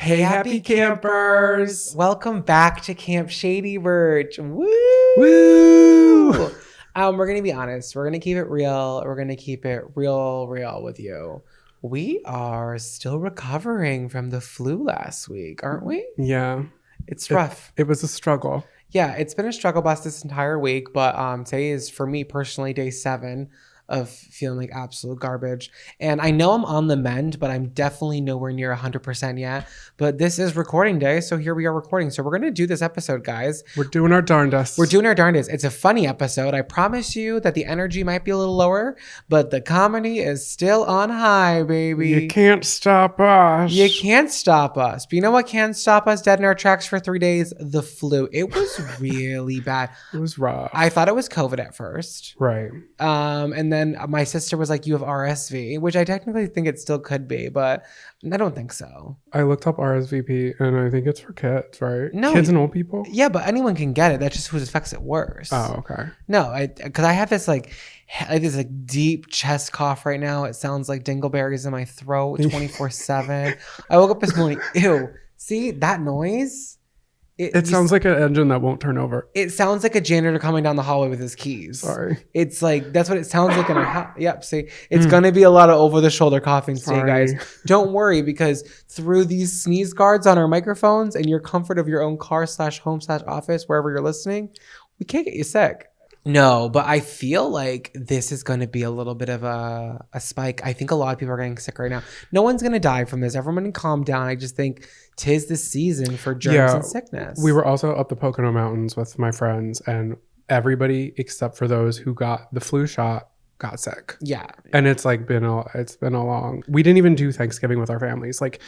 Hey, happy campers! Welcome back to Camp Shady Birch. Woo! Woo! We're gonna be honest. We're gonna keep it real. We're gonna keep it real with you. We are still recovering from the flu last week, aren't we? Yeah. It's rough. It was a struggle. Yeah, it's been a struggle bus this entire week, but today is, for me personally, day 7 of feeling like absolute garbage. And I know I'm on the mend, but I'm definitely nowhere near 100% yet. But this is recording day, so here we are recording. So we're going to do this episode, guys. We're doing our darndest. We're doing our darndest. It's a funny episode. I promise you that the energy might be a little lower, but the comedy is still on high, baby. You can't stop us. You can't stop us. But you know what can stop us dead in our tracks for 3 days? The flu. It was really bad. It was rough. I thought it was COVID at first. Right. And then my sister was like, you have RSV, which I technically think it still could be, but I don't think so. I looked up RSVP and I think it's for kids, right? No. Kids and old people? Yeah, but anyone can get it. That's just who affects it worse. Oh, okay. No, because I have this like deep chest cough right now. It sounds like dingleberries in my throat 24/7. I woke up this morning. Ew. See that noise? It sounds like an engine that won't turn over. It sounds like a janitor coming down the hallway with his keys. Sorry. It's like, that's what it sounds like in our house. Yep, see, it's going to be a lot of over-the-shoulder coughing today, guys. Don't worry, because through these sneeze guards on our microphones and your comfort of your own car/home/office, wherever you're listening, we can't get you sick. No, but I feel like this is going to be a little bit of a spike. I think a lot of people are getting sick right now. No one's going to die from this. Everyone calm down. I just think 'tis the season for germs and sickness. We were also up the Pocono Mountains with my friends, and everybody except for those who got the flu shot got sick. Yeah. And it's been a long. We didn't even do Thanksgiving with our families. Like,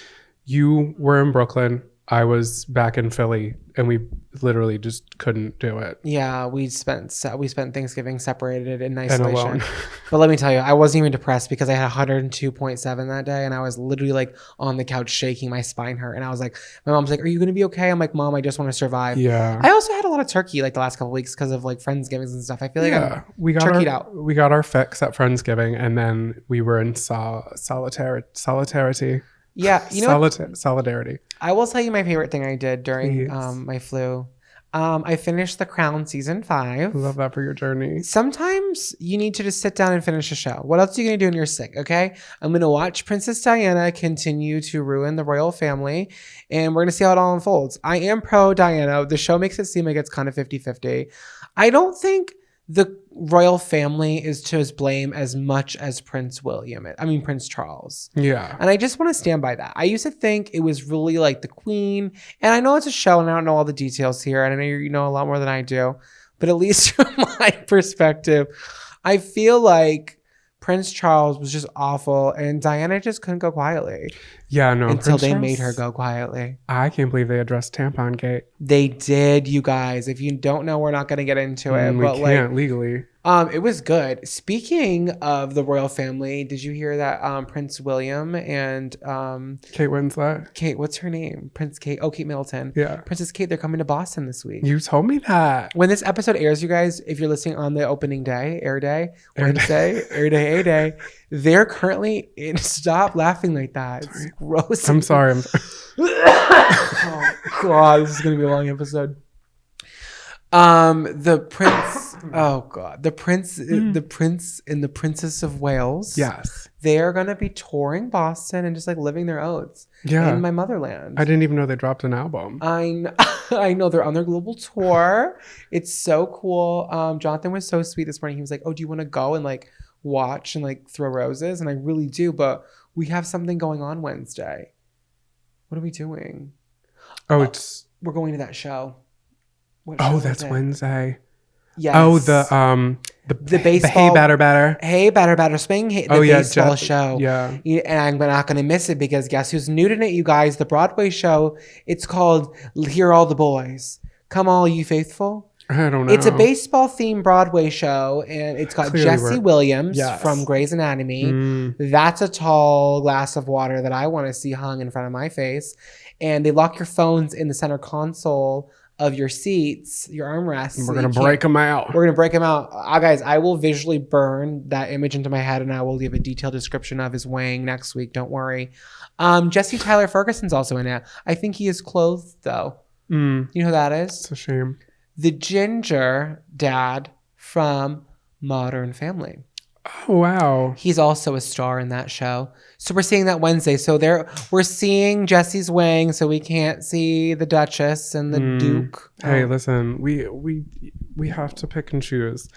you were in Brooklyn, I was back in Philly, and we literally just couldn't do it. Yeah, we spent Thanksgiving separated in isolation. And alone. But let me tell you, I wasn't even depressed because I had 102.7 that day, and I was literally like on the couch shaking, my spine hurt, and I was like, my mom's like, "Are you gonna be okay?" I'm like, "Mom, I just want to survive." Yeah. I also had a lot of turkey like the last couple of weeks because of like Friendsgivings and stuff. I feel like I'm turkeyed out. We got our fix at Friendsgiving, and then we were in solidarity. Yeah, you know solidarity. I will tell you my favorite thing I did during my flu. I finished The Crown season 5. Love that for your journey. Sometimes you need to just sit down and finish a show. What else are you going to do when you're sick, okay? I'm going to watch Princess Diana continue to ruin the royal family, and we're going to see how it all unfolds. I am pro Diana. The show makes it seem like it's kind of 50-50. I don't think the royal family is to his blame as much as Prince Charles. Yeah. And I just want to stand by that. I used to think it was really like the Queen, and I know it's a show and I don't know all the details here, and I know you know a lot more than I do, but at least from my perspective, I feel like Prince Charles was just awful, and Diana just couldn't go quietly. Yeah, no. Until they made her go quietly. I can't believe they addressed Tampon Gate. They did, you guys. If you don't know, we're not going to get into it. We can't legally. It was good. Speaking of the royal family, did you hear that Prince William and Kate Winslet? Kate, what's her name? Prince Kate. Oh, Kate Middleton. Yeah. Princess Kate, they're coming to Boston this week. You told me that. When this episode airs, you guys, if you're listening on the opening day, air day, they're currently in. Stop laughing like that. It's gross. I'm sorry. Oh God, this is gonna be a long episode. The prince. Oh God, the prince and the Princess of Wales. Yes, they are gonna be touring Boston and just like living their oats. Yeah, in my motherland. I didn't even know they dropped an album. I know they're on their global tour. It's so cool. Jonathan was so sweet this morning. He was like, "Oh, do you want to go and like watch and like throw roses?" And I really do, but we have something going on Wednesday. What are we doing? Oh, we're going to that show. That's Wednesday. Yes. Oh, the baseball. The Hey Batter Spring. The baseball show. Yeah. And I'm not going to miss it because guess who's new tonight, you guys? The Broadway show. It's called Hear All the Boys. Come all you faithful. I don't know. It's a baseball themed Broadway show, and it's got Jesse Williams from Grey's Anatomy. That's a tall glass of water that I want to see hung in front of my face. And they lock your phones in the center console of your seats, your armrests. We're going to break them out. We're going to break them out. Guys, I will visually burn that image into my head, and I will leave a detailed description of his wang next week. Don't worry. Jesse Tyler Ferguson's also in it. I think he is clothed, though. You know who that is? It's a shame. The ginger dad from Modern Family. Oh, wow. He's also a star in that show. So we're seeing that Wednesday. So we're seeing Jesse's wang, so we can't see the Duchess and the Duke. Hey, listen, we have to pick and choose.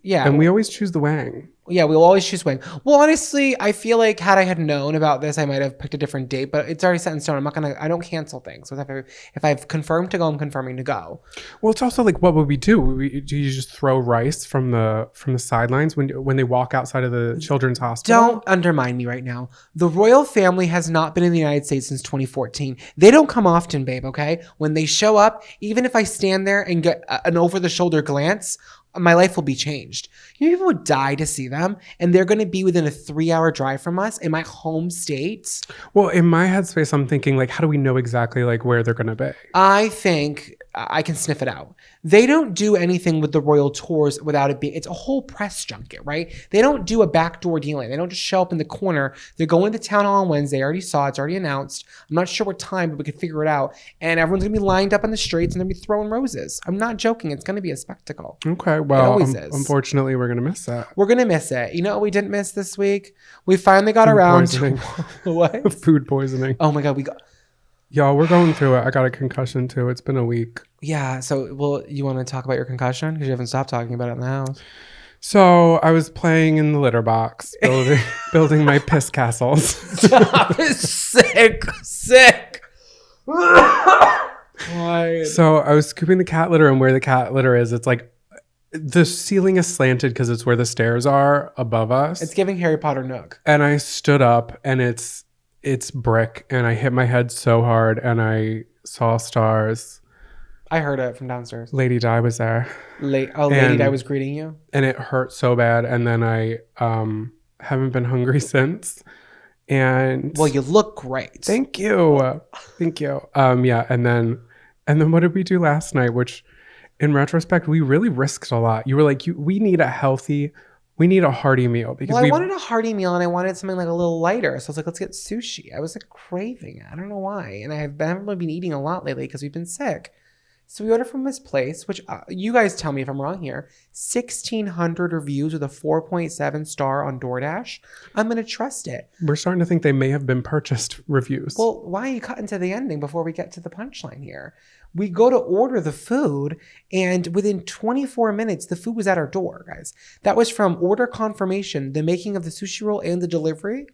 Yeah. And we always choose the wang. Yeah, we'll always choose wang. Well, honestly, I feel like had I had known about this, I might have picked a different date, but it's already set in stone. I don't cancel things. So if I've confirmed to go, I'm confirming to go. Well, it's also like, what would we do? Do you just throw rice from the sidelines when they walk outside of the children's hospital? Don't undermine me right now. The royal family has not been in the United States since 2014. They don't come often, babe, okay? When they show up, even if I stand there and get an over-the-shoulder glance, my life will be changed. You know, people would die to see them, and they're going to be within a 3-hour drive from us in my home state. Well, in my headspace, I'm thinking, like, how do we know exactly, like, where they're going to be? I think I can sniff it out. They don't do anything with the royal tours without it being, it's a whole press junket, right? They don't do a backdoor dealing. They don't just show up in the corner. They're going to the town hall on Wednesday. I already saw it. It's already announced. I'm not sure what time, but we could figure it out. And everyone's going to be lined up on the streets and they're going to be throwing roses. I'm not joking. It's going to be a spectacle. Okay. Well, unfortunately, we're going to miss that. We're going to miss it. You know what we didn't miss this week? We finally got around to what? Food poisoning. Oh my God. Y'all, we're going through it. I got a concussion too. It's been a week. Yeah. So, well, you want to talk about your concussion? Because you haven't stopped talking about it in the house. So I was playing in the litter box, building my piss castles. Stop. Sick. So I was scooping the cat litter, and where the cat litter is, it's like the ceiling is slanted because it's where the stairs are above us. It's giving Harry Potter Nook. And I stood up, and it's brick, and I hit my head so hard, and I saw stars. I heard it from downstairs. Lady Di was there. Lady Di was greeting you? And it hurt so bad, and then I haven't been hungry since. And well, you look great. Thank you. Yeah, and then what did we do last night? Which, in retrospect, we really risked a lot. You were like, we need a hearty meal because I wanted a hearty meal and I wanted something like a little lighter. So I was like, let's get sushi. I was like craving it. I don't know why. And I haven't really been eating a lot lately because we've been sick. So we ordered from this place, which you guys tell me if I'm wrong here. 1,600 reviews with a 4.7 star on DoorDash. I'm going to trust it. We're starting to think they may have been purchased reviews. Well, why are you cutting to the ending before we get to the punchline here? We go to order the food, and within 24 minutes, the food was at our door, guys. That was from order confirmation, the making of the sushi roll, and the delivery.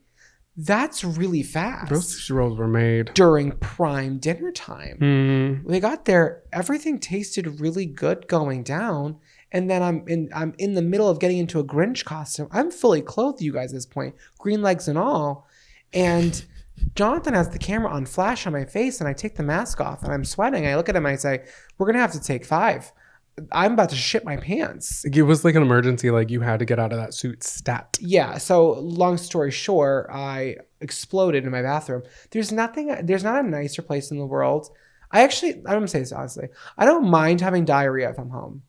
That's really fast. Those sushi rolls were made during prime dinner time. Mm-hmm. They got there, everything tasted really good going down, and then I'm in the middle of getting into a Grinch costume. I'm fully clothed, you guys, at this point, green legs and all, and Jonathan has the camera on flash on my face, and I take the mask off, and I'm sweating. I look at him, and I say, "We're gonna have to take 5. I'm about to shit my pants." It was like an emergency, like you had to get out of that suit stat. Yeah, so long story short, I exploded in my bathroom. There's not a nicer place in the world. I'm gonna say this honestly. I don't mind having diarrhea if I'm home.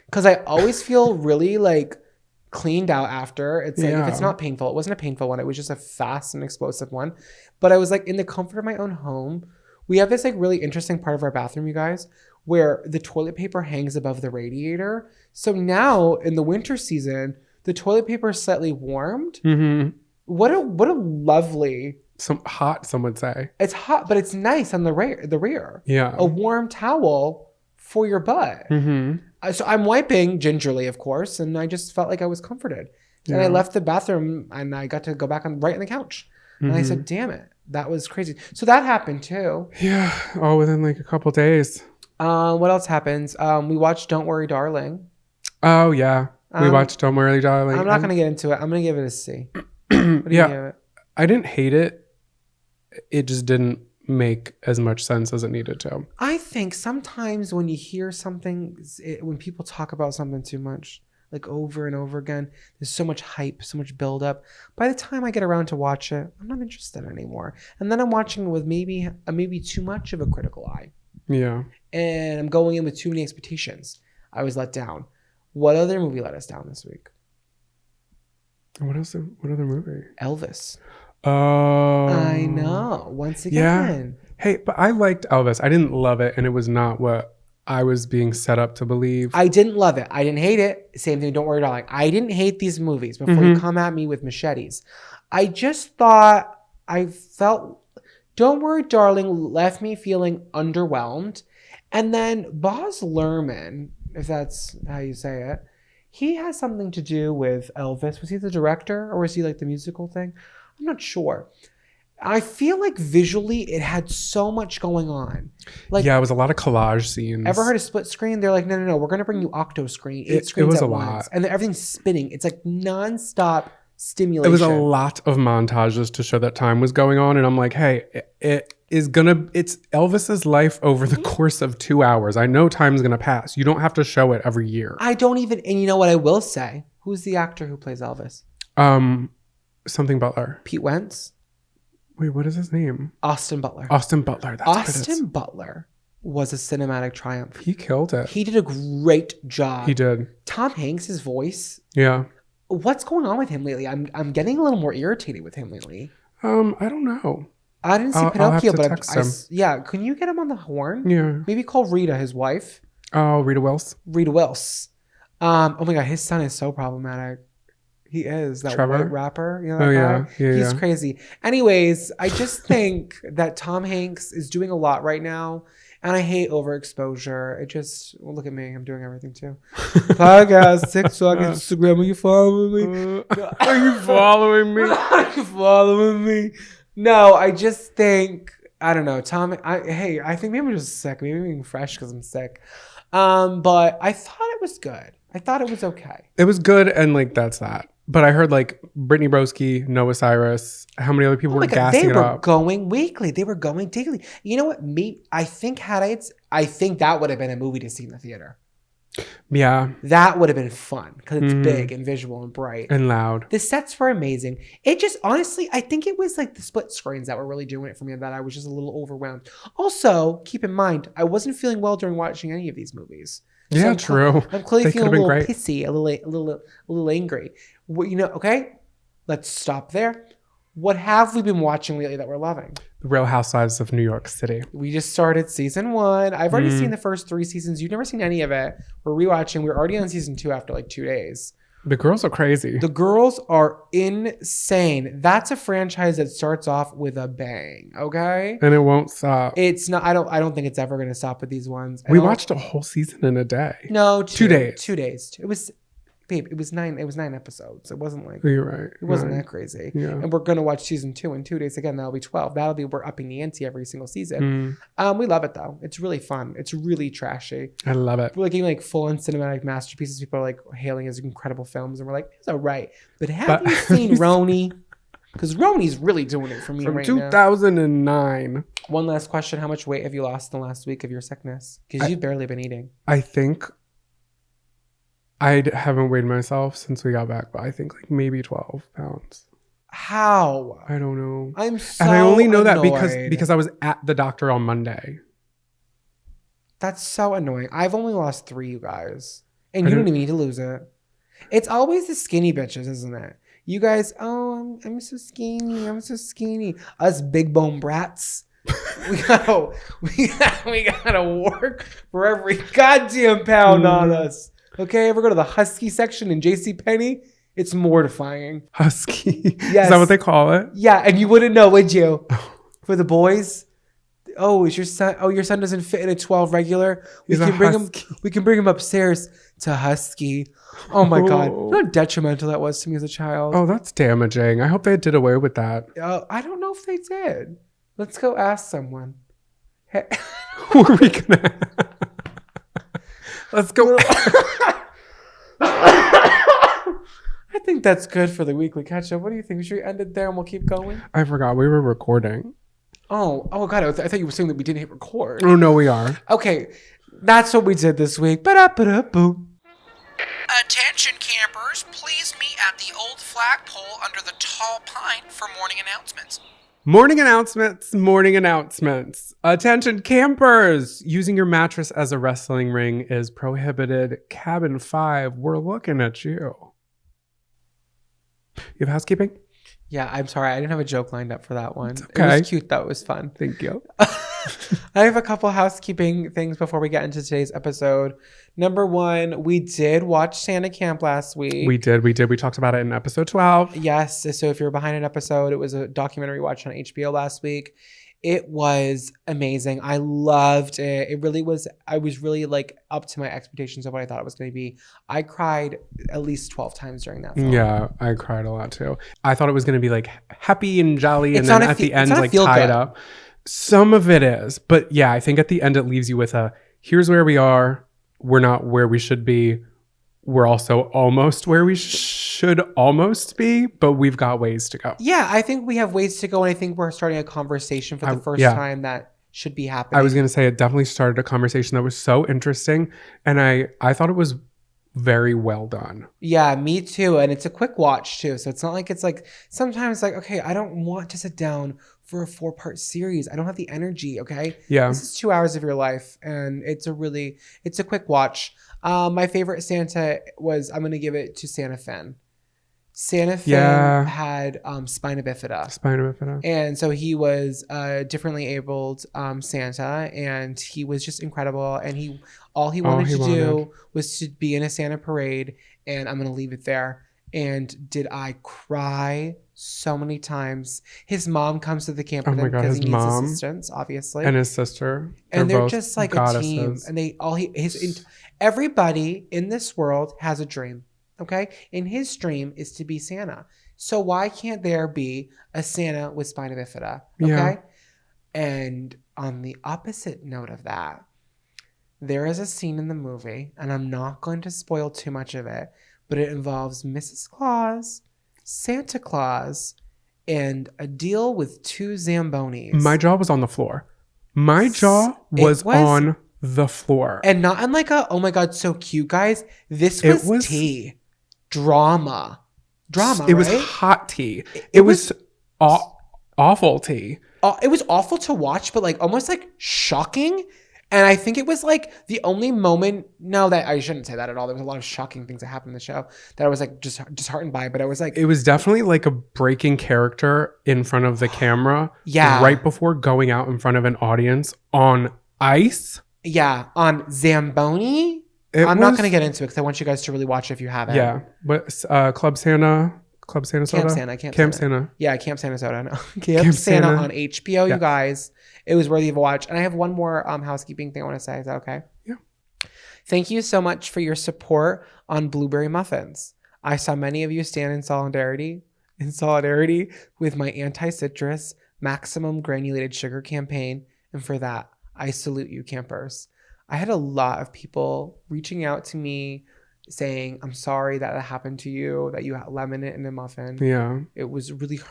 Because I always feel really like cleaned out after. It's like if it's not painful, it wasn't a painful one, it was just a fast and explosive one. But I was like in the comfort of my own home. We have this like really interesting part of our bathroom, you guys, where the toilet paper hangs above the radiator. So now in the winter season, the toilet paper is slightly warmed. Mm-hmm. What a lovely. Hot, some would say. It's hot, but it's nice on the rear. Yeah. A warm towel for your butt. Mm-hmm. So I'm wiping gingerly, of course, and I just felt like I was comforted. Yeah. And I left the bathroom and I got to go back right on the couch. And I said, damn it, that was crazy. So that happened too. Yeah, all within like a couple days. What else happens? We watched Don't Worry, Darling. Oh, yeah. We watched Don't Worry, Darling. I'm not going to get into it. I'm going to give it a C. Yeah. I didn't hate it. It just didn't make as much sense as it needed to. I think sometimes when you hear something, when people talk about something too much, like over and over again, there's so much hype, so much buildup. By the time I get around to watch it, I'm not interested anymore. And then I'm watching it with maybe too much of a critical eye. Yeah. and I'm going in with too many expectations. I was let down. What other movie let us down this week? What other movie? Elvis. Oh. I know. Once again. Yeah. Hey, but I liked Elvis. I didn't love it, and it was not what I was being set up to believe. I didn't love it. I didn't hate it. Same thing. Don't worry, darling. I didn't hate these movies before you come at me with machetes. I just thought I felt, Don't Worry, Darling left me feeling underwhelmed. And then Baz Luhrmann, if that's how you say it, he has something to do with Elvis. Was he the director or was he like the musical thing? I'm not sure. I feel like visually it had so much going on. Like, yeah, it was a lot of collage scenes. Ever heard of split screen? They're like, no, we're going to bring you octo screen. 8 screens it was at a once. lot. And everything's spinning. It's like nonstop stimulation. It was a lot of montages to show that time was going on. And I'm like, hey, it's Elvis's life over the course of 2 hours. I know time's going to pass. You don't have to show it every year. And you know what I will say? Who's the actor who plays Elvis? Something Butler. Pete Wentz? Wait, what is his name? Austin Butler. Austin Butler. That's Austin Butler was a cinematic triumph. He killed it. He did a great job. He did. Tom Hanks' voice. Yeah. What's going on with him lately? I'm getting a little more irritated with him lately. I don't know. I didn't see Pinocchio, but him. Can you get him on the horn? Yeah. Maybe call Rita, his wife. Oh, Rita Wills. Oh my God, his son is so problematic. He is that Trevor? white rapper. You know that guy? He's crazy. Anyways, I just think that Tom Hanks is doing a lot right now, and I hate overexposure. Look at me. I'm doing everything too. Podcast, TikTok, Instagram. Are you following me? Are you following me? Are you following me? No, I just think, I don't know. I think maybe I'm just sick. Maybe I'm being fresh because I'm sick. But I thought it was good. I thought it was okay. It was good, and like that's that. But I heard like Brittany Broski, Noah Cyrus, how many other people were gassing it up. They were going weekly. They were going daily. You know what? I think that would have been a movie to see in the theater. Yeah. That would have been fun because it's big and visual and bright. And loud. The sets were amazing. It just, honestly, I think it was like the split screens that were really doing it for me, that I was just a little overwhelmed. Also, keep in mind, I wasn't feeling well during watching any of these movies. Yeah, true. I'm clearly feeling a little pissy, a little angry. Well, okay, let's stop there. What have we been watching lately that we're loving? The Real Housewives of New York City. We just started season 1. I've already seen the first 3 seasons. You've never seen any of it. We're rewatching. We're already on season 2 after like 2 days. The girls are crazy. The girls are insane. That's a franchise that starts off with a bang, okay? And it won't stop. It's not. I don't think it's ever going to stop with these ones. We watched a whole season in a day. No, 2 days. 2 days. It was 9 episodes. It wasn't like, you're right. It wasn't that crazy. Yeah. And we're going to watch season 2 in 2 days. Again, that'll be 12. We're upping the ante every single season. We love it though. It's really fun. It's really trashy. I love it. We're like getting like full-on cinematic masterpieces. People are like hailing as incredible films, and we're like, it's all right. But have you seen Roni? Because Roni's really doing it for me right now. 2009. One last question. How much weight have you lost in the last week of your sickness? Because you've barely been eating. I think I haven't weighed myself since we got back, but I think like maybe 12 pounds. How? I don't know. I'm so And I only know annoyed. that because I was at the doctor on Monday. That's so annoying. I've only lost 3, you guys. And you don't even need to lose it. It's always the skinny bitches, isn't it? You guys, I'm so skinny. I'm so skinny. Us big bone brats. we gotta work for every goddamn pound on us. Okay, ever go to the husky section in JCPenney? It's mortifying. Husky? Yes. Is that what they call it? Yeah, and you wouldn't know, would you? For the boys? Oh, is your son? Oh, your son doesn't fit in a 12 regular. We can bring him upstairs to husky. Oh my God, you know how detrimental that was to me as a child. Oh, that's damaging. I hope they did away with that. I don't know if they did. Let's go ask someone. Hey. Who are we gonna? Let's go. I think that's good for the weekly catch up. What do you think? Should we end it there and we'll keep going? I forgot we were recording. Oh God! I thought you were saying that we didn't hit record. Oh no, we are. Okay, that's what we did this week. Ba-da-ba-da-boo. Attention campers, please meet at the old flagpole under the tall pine for morning announcements. Morning announcements, morning announcements. Attention campers, using your mattress as a wrestling ring is prohibited. Cabin 5, we're looking at you. You have housekeeping? Yeah, I'm sorry. I didn't have a joke lined up for that one. It's okay. It was cute though. It was fun. Thank you. I have a couple housekeeping things before we get into today's episode. Number one, we did watch Santa Camp last week. We did. We talked about it in episode 12. Yes. So if you're behind an episode, it was a documentary we watched on HBO last week. It was amazing. I loved it. It really was. I was really like up to my expectations of what I thought it was going to be. I cried at least 12 times during that film. Yeah, I cried a lot too. I thought it was going to be like happy and jolly, It's and then not a at the fe- end, it's not a like feel tied good. up. Some of it is, but yeah, I think at the end it leaves you with a here's where we are. We're not where we should be. We're also almost where we should almost be, but we've got ways to go. Yeah, I think we have ways to go, and I think we're starting a conversation for the first time that should be happening. I was going to say it definitely started a conversation that was so interesting, and I thought it was very well done. Yeah, me too. And it's a quick watch too. So it's not like it's like sometimes like, okay, I don't want to sit down for a 4-part series. I don't have the energy. Okay. Yeah. This is 2 hours of your life. And it's a quick watch. My favorite Santa was, I'm going to give it to Santa Finn. Santa Finn had spina bifida. And so he was differently abled Santa, and he was just incredible. And all he wanted to do was to be in a Santa parade, and I'm going to leave it there. And did I cry so many times? His mom comes to the camp with him because he needs assistance, obviously. And his sister. And they're just like goddesses. A team. And everybody in this world has a dream. Okay. And his dream is to be Santa. So why can't there be a Santa with spina bifida? Okay. Yeah. And on the opposite note of that, there is a scene in the movie, and I'm not going to spoil too much of it, but it involves Mrs. Claus, Santa Claus, and a deal with 2 Zambonis. My jaw was on the floor. My jaw was on the floor. And not in like oh my God, so cute, guys. This was tea. Drama. It was hot tea. It was awful tea. It was awful to watch, but like almost like shocking. And I think it was like the only moment. No, that I shouldn't say that at all. There was a lot of shocking things that happened in the show that I was like just disheartened by. But I was like, it was definitely like a breaking character in front of the camera. Yeah, right before going out in front of an audience on ice. Yeah, on Zamboni. I'm not going to get into it because I want you guys to really watch it if you haven't. Yeah, but Club Santa soda. Camp Santa. Yeah, Camp Santa soda. No. Camp Santa on HBO. Yeah. You guys, it was worthy of a watch. And I have one more housekeeping thing I want to say. Is that okay? Yeah. Thank you so much for your support on blueberry muffins. I saw many of you stand in solidarity with my anti-citrus maximum granulated sugar campaign, and for that, I salute you, campers. I had a lot of people reaching out to me saying, I'm sorry that happened to you, that you had lemon in a muffin. Yeah. It was really,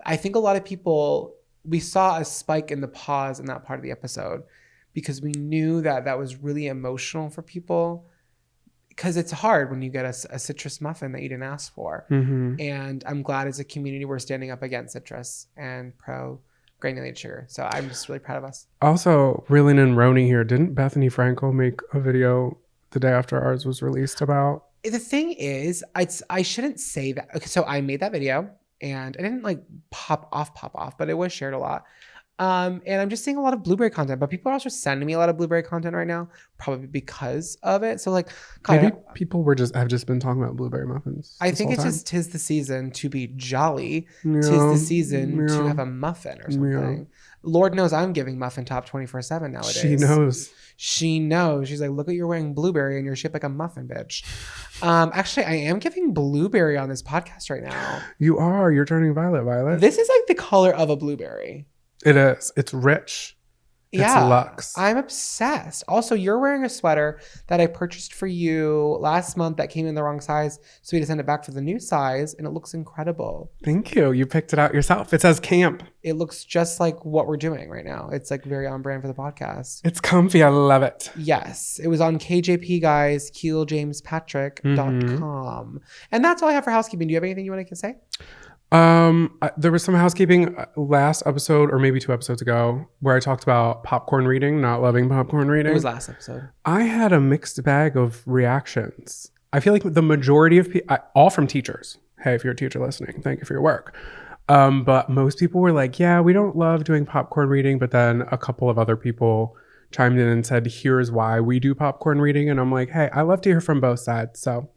I think a lot of people, we saw a spike in the pause in that part of the episode because we knew that was really emotional for people, because it's hard when you get a citrus muffin that you didn't ask for. Mm-hmm. And I'm glad as a community we're standing up against citrus and pro granulated sugar. So I'm just really proud of us. Also, reeling in Roni here, didn't Bethany Frankel make a video the day after ours was released about? The thing is, I shouldn't say that. Okay, so I made that video and I didn't like pop off, but it was shared a lot. And I'm just seeing a lot of blueberry content, but people are also sending me a lot of blueberry content right now, probably because of it. So like, maybe people have just been talking about blueberry muffins. I think it's just 'tis the season to be jolly. Yeah, 'tis the season to have a muffin or something. Yeah. Lord knows I'm giving muffin top 24/7 nowadays. She knows. She's like, look at you're wearing blueberry and you're shaped like a muffin, bitch. Actually, I am giving blueberry on this podcast right now. You are. You're turning violet. This is like the color of a blueberry. It is. It's rich. It's luxe. I'm obsessed. Also, you're wearing a sweater that I purchased for you last month that came in the wrong size. So we had to send it back for the new size, and it looks incredible. Thank you. You picked it out yourself. It says camp. It looks just like what we're doing right now. It's like very on brand for the podcast. It's comfy. I love it. Yes. It was on KJP, guys, KeelJamesPatrick.com. And that's all I have for housekeeping. Do you have anything you want to say? There was some housekeeping last episode or maybe 2 episodes ago where I talked about popcorn reading, not loving popcorn reading. It was last episode. I had a mixed bag of reactions. I feel like the majority of people, all from teachers. Hey, if you're a teacher listening, thank you for your work. But most people were like, yeah, we don't love doing popcorn reading. But then a couple of other people chimed in and said, here's why we do popcorn reading. And I'm like, hey, I love to hear from both sides. So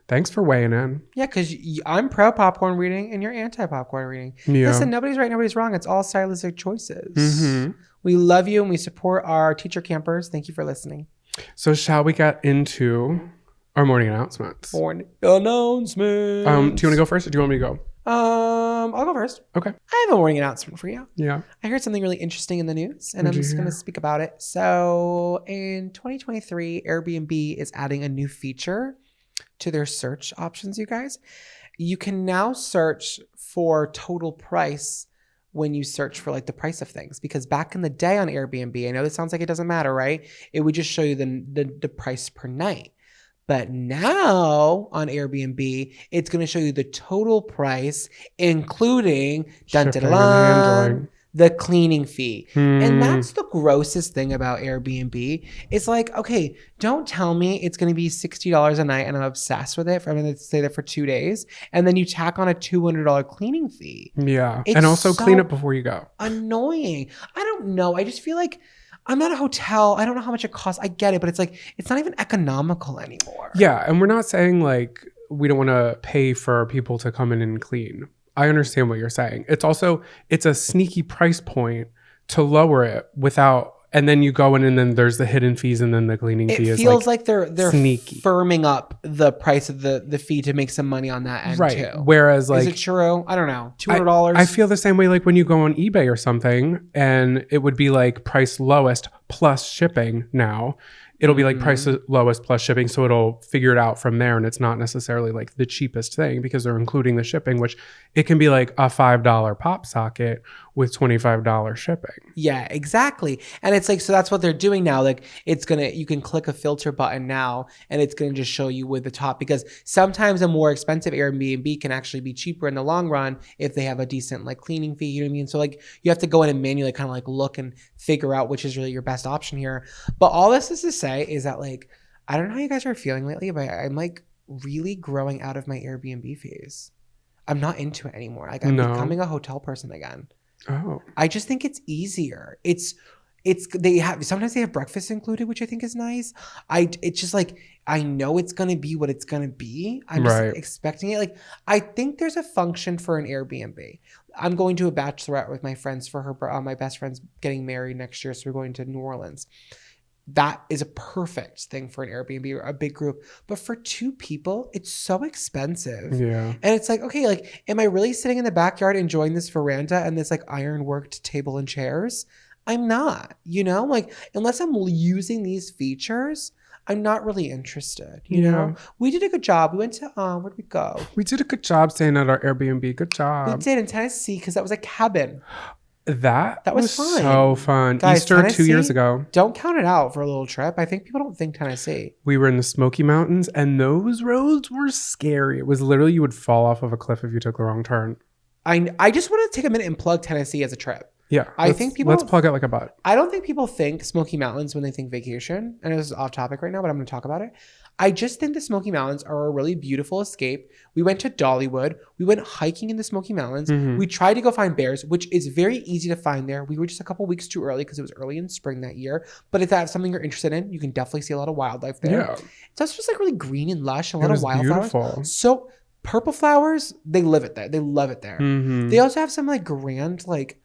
thanks for weighing in. Yeah, because I'm pro popcorn reading and you're anti popcorn reading. Yeah. Listen, nobody's right, nobody's wrong. It's all stylistic choices. Mm-hmm. We love you and we support our teacher campers. Thank you for listening. So shall we get into our morning announcements? Morning announcements. Do you want to go first or do you want me to go? I'll go first. Okay. I have a morning announcement for you. Yeah. I heard something really interesting in the news and What'd I'm you just going to hear? speak about it. So in 2023, Airbnb is adding a new feature to their search options, you guys. You can now search for total price when you search for like the price of things, because back in the day on Airbnb, I know this sounds like it doesn't matter, right? It would just show you the price per night. But now on Airbnb, it's going to show you the total price, including Shipping and handling. the cleaning fee. And that's the grossest thing about Airbnb. It's like, okay, don't tell me it's going to be $60 a night and I'm obsessed with it. I'm going to stay there for 2 days. And then you tack on a $200 cleaning fee. Yeah. It's And also so clean it before you go. Annoying. I don't know. I just feel like I'm not a hotel. I don't know how much it costs. I get it, but it's like, it's not even economical anymore. Yeah. And we're not saying like we don't want to pay for people to come in and clean. I understand what you're saying. It's also, it's a sneaky price point to lower it without, and then you go in and then there's the hidden fees and then the cleaning fee It is feels like they're sneaky. firming up the price of the fee to make some money on that end right. too. Whereas like, Is it true? I don't know. $200. I feel the same way like when you go on eBay or something and it would be like price lowest plus shipping now. It'll be like price lowest plus shipping. So it'll figure it out from there. And it's not necessarily like the cheapest thing because they're including the shipping, which it can be like a $5 pop socket with $25 shipping. Yeah, exactly. And it's like, so that's what they're doing now. Like you can click a filter button now and it's going to just show you with the top, because sometimes a more expensive Airbnb can actually be cheaper in the long run if they have a decent like cleaning fee, you know what I mean? So like you have to go in and manually kind of like look and figure out which is really your best option here. But all this is to say is that like, I don't know how you guys are feeling lately, but I'm like really growing out of my Airbnb phase. I'm not into it anymore. Like I'm becoming a hotel person again. Oh. I just think it's easier. Sometimes they have breakfast included, which I think is nice. It's just like, I know it's going to be what it's going to be. I'm just expecting it. Like, I think there's a function for an Airbnb. I'm going to a bachelorette with my friends for her, my best friend's getting married next year. So we're going to New Orleans. That is a perfect thing for an Airbnb or a big group. But for 2 people, it's so expensive. Yeah. And it's like, okay, like, am I really sitting in the backyard enjoying this veranda and this like iron worked table and chairs? I'm not, like, unless I'm using these features, I'm not really interested, you know? We did a good job. We went to, where'd we go? We did a good job staying at our Airbnb. Good job. We did in Tennessee because that was a cabin. That was fun. So fun. Guys, Easter Tennessee, 2 years ago. Don't count it out for a little trip. I think people don't think Tennessee. We were in the Smoky Mountains and those roads were scary. It was literally, you would fall off of a cliff if you took the wrong turn. I just want to take a minute and plug Tennessee as a trip. Yeah. I think people... Let's plug it like a butt. I don't think people think Smoky Mountains when they think vacation. I know this is off topic right now, but I'm going to talk about it. I just think the Smoky Mountains are a really beautiful escape. We went to Dollywood. We went hiking in the Smoky Mountains. Mm-hmm. We tried to go find bears, which is very easy to find there. We were just a couple weeks too early because it was early in spring that year. But if that's something you're interested in, you can definitely see a lot of wildlife there. Yeah. So it's just like really green and lush, and a lot of wildflowers. Beautiful. So purple flowers, they live it there. They love it there. Mm-hmm. They also have some like grand like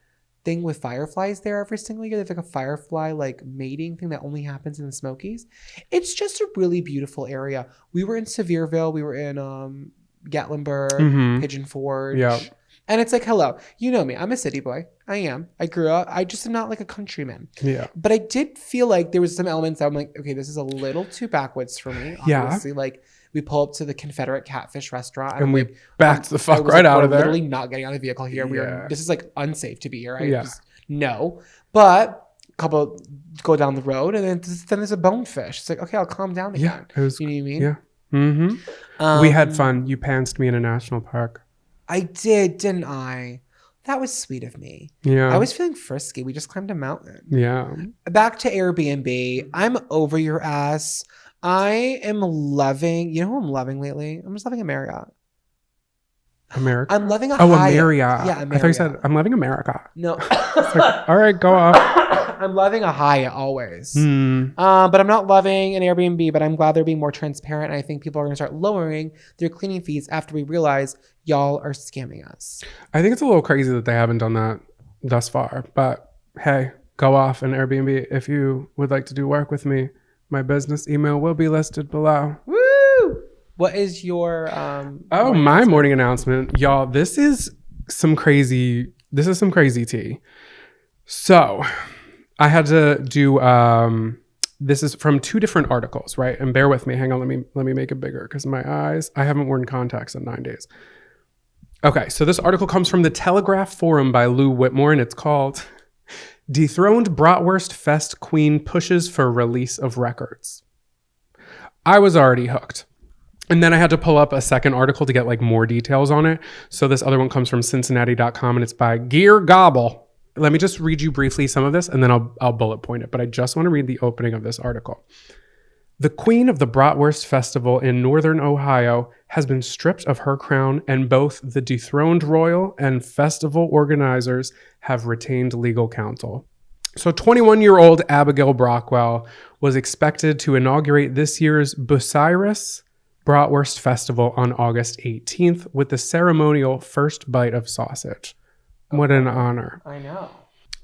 thing with fireflies there every single year. They have like a firefly like mating thing that only happens in the Smokies. It's just a really beautiful area. We were in Sevierville. We were in Gatlinburg, Pigeon Forge. Yeah. And it's like, hello, you know me. I'm a city boy. I am. I grew up. I just am not like a countryman. Yeah. But I did feel like there was some elements that I'm like, okay, this is a little too backwoods for me. Obviously, like we pull up to the Confederate Catfish restaurant and we backed the fuck right out of there. Literally not getting out of the vehicle here. This is like unsafe to be here. No. But couple go down the road and then there's a bonefish. It's like, okay, I'll calm down again. You know what I mean? Yeah. Mm-hmm. We had fun. You pantsed me in a national park. I did, didn't I? That was sweet of me. Yeah. I was feeling frisky. We just climbed a mountain. Yeah. Back to Airbnb. I'm over your ass. I am loving, you know who I'm loving lately? I'm just loving a Marriott. America. I'm loving a a Hyatt. Marriott. Yeah, a I thought you said Marriott. I'm loving America. No. It's like, all right, go off. I'm loving a Hyatt always. Hmm. But I'm not loving an Airbnb, but I'm glad they're being more transparent. And I think people are going to start lowering their cleaning fees after we realize y'all are scamming us. I think it's a little crazy that they haven't done that thus far. But hey, go off an Airbnb if you would like to do work with me. My business email will be listed below. Woo! What is your my morning announcement, y'all? This is some crazy tea. So I had to do this is from 2 different articles, right? And bear with me. Hang on, let me make it bigger because my eyes, I haven't worn contacts in 9 days. Okay, so this article comes from the Telegraph Forum by Lou Whitmore, and it's called Dethroned Bratwurst Fest Queen Pushes for Release of Records. I was already hooked. And then I had to pull up a second article to get like more details on it. So this other one comes from Cincinnati.com and it's by Gear Gobble. Let me just read you briefly some of this and then I'll bullet point it. But I just want to read the opening of this article. The queen of the Bratwurst Festival in Northern Ohio has been stripped of her crown, and both the dethroned royal and festival organizers have retained legal counsel. So 21-year-old Abigail Brockwell was expected to inaugurate this year's Bucyrus Bratwurst Festival on August 18th with the ceremonial first bite of sausage. What an honor. I know.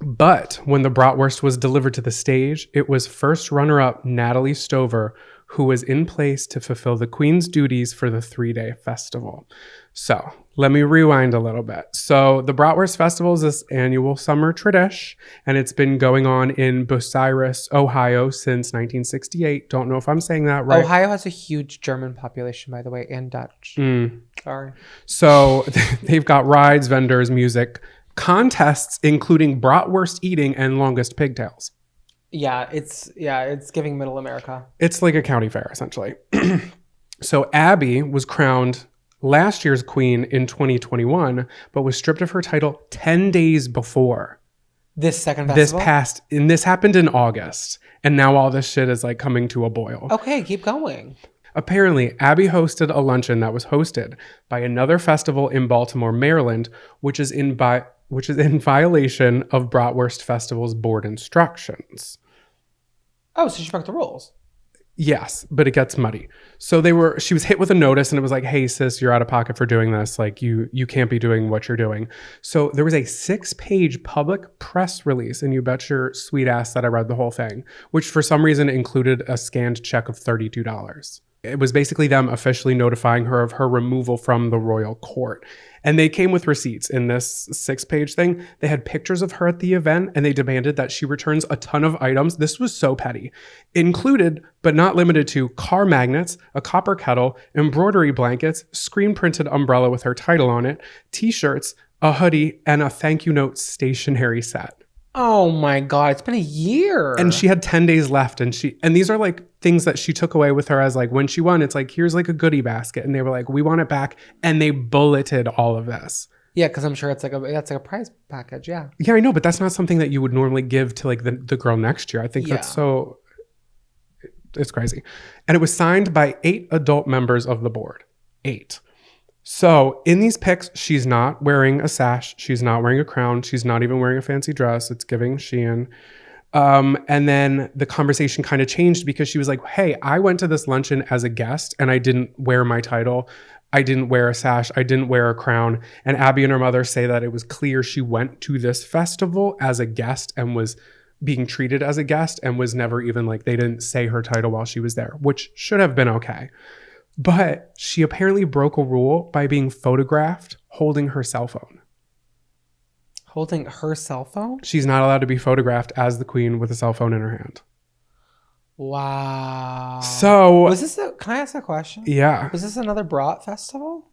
But when the bratwurst was delivered to the stage, it was first runner-up Natalie Stover who was in place to fulfill the queen's duties for the 3-day festival. So let me rewind a little bit. So the Bratwurst Festival is this annual summer tradition, and it's been going on in Bucyrus, Ohio since 1968. Don't know if I'm saying that right. Ohio has a huge German population, by the way, and Dutch. Sorry. So they've got rides, vendors, music, contests, including bratwurst eating and longest pigtails. Yeah, it's giving Middle America. It's like a county fair, essentially. So Abby was crowned last year's queen in 2021, but was stripped of her title 10 days before. This second festival? This happened in August. And now all this shit is like coming to a boil. Okay, keep going. Apparently, Abby hosted a luncheon that was hosted by another festival in Baltimore, Maryland, which is in violation of Bratwurst Festival's board instructions. Oh, so she broke the rules. Yes, but it gets muddy. So she was hit with a notice and it was like, hey sis, you're out of pocket for doing this. Like you can't be doing what you're doing. So there was a 6-page public press release, and you bet your sweet ass that I read the whole thing, which for some reason included a scanned check of $32. It was basically them officially notifying her of her removal from the royal court. And they came with receipts in this 6-page thing. They had pictures of her at the event, and they demanded that she returns a ton of items. This was so petty. Included, but not limited to, car magnets, a copper kettle, embroidery blankets, screen-printed umbrella with her title on it, t-shirts, a hoodie, and a thank you note stationery set. Oh my God, it's been a year. And she had 10 days left. And these are like things that she took away with her as like, when she won, it's like, here's like a goodie basket. And they were like, we want it back. And they bulleted all of this. Yeah, because I'm sure that's like a prize package. Yeah. Yeah, I know, but that's not something that you would normally give to like the girl next year. I think that's it's crazy. And it was signed by 8 adult members of the board. 8. So in these pics, she's not wearing a sash. She's not wearing a crown. She's not even wearing a fancy dress. It's giving Shein. And then the conversation kind of changed because she was like, hey, I went to this luncheon as a guest and I didn't wear my title. I didn't wear a sash. I didn't wear a crown. And Abby and her mother say that it was clear she went to this festival as a guest and was being treated as a guest and was never even like, they didn't say her title while she was there, which should have been okay. But she apparently broke a rule by being photographed holding her cell phone. Holding her cell phone? She's not allowed to be photographed as the queen with a cell phone in her hand. Wow. So can I ask a question? Yeah. Was this another brat festival?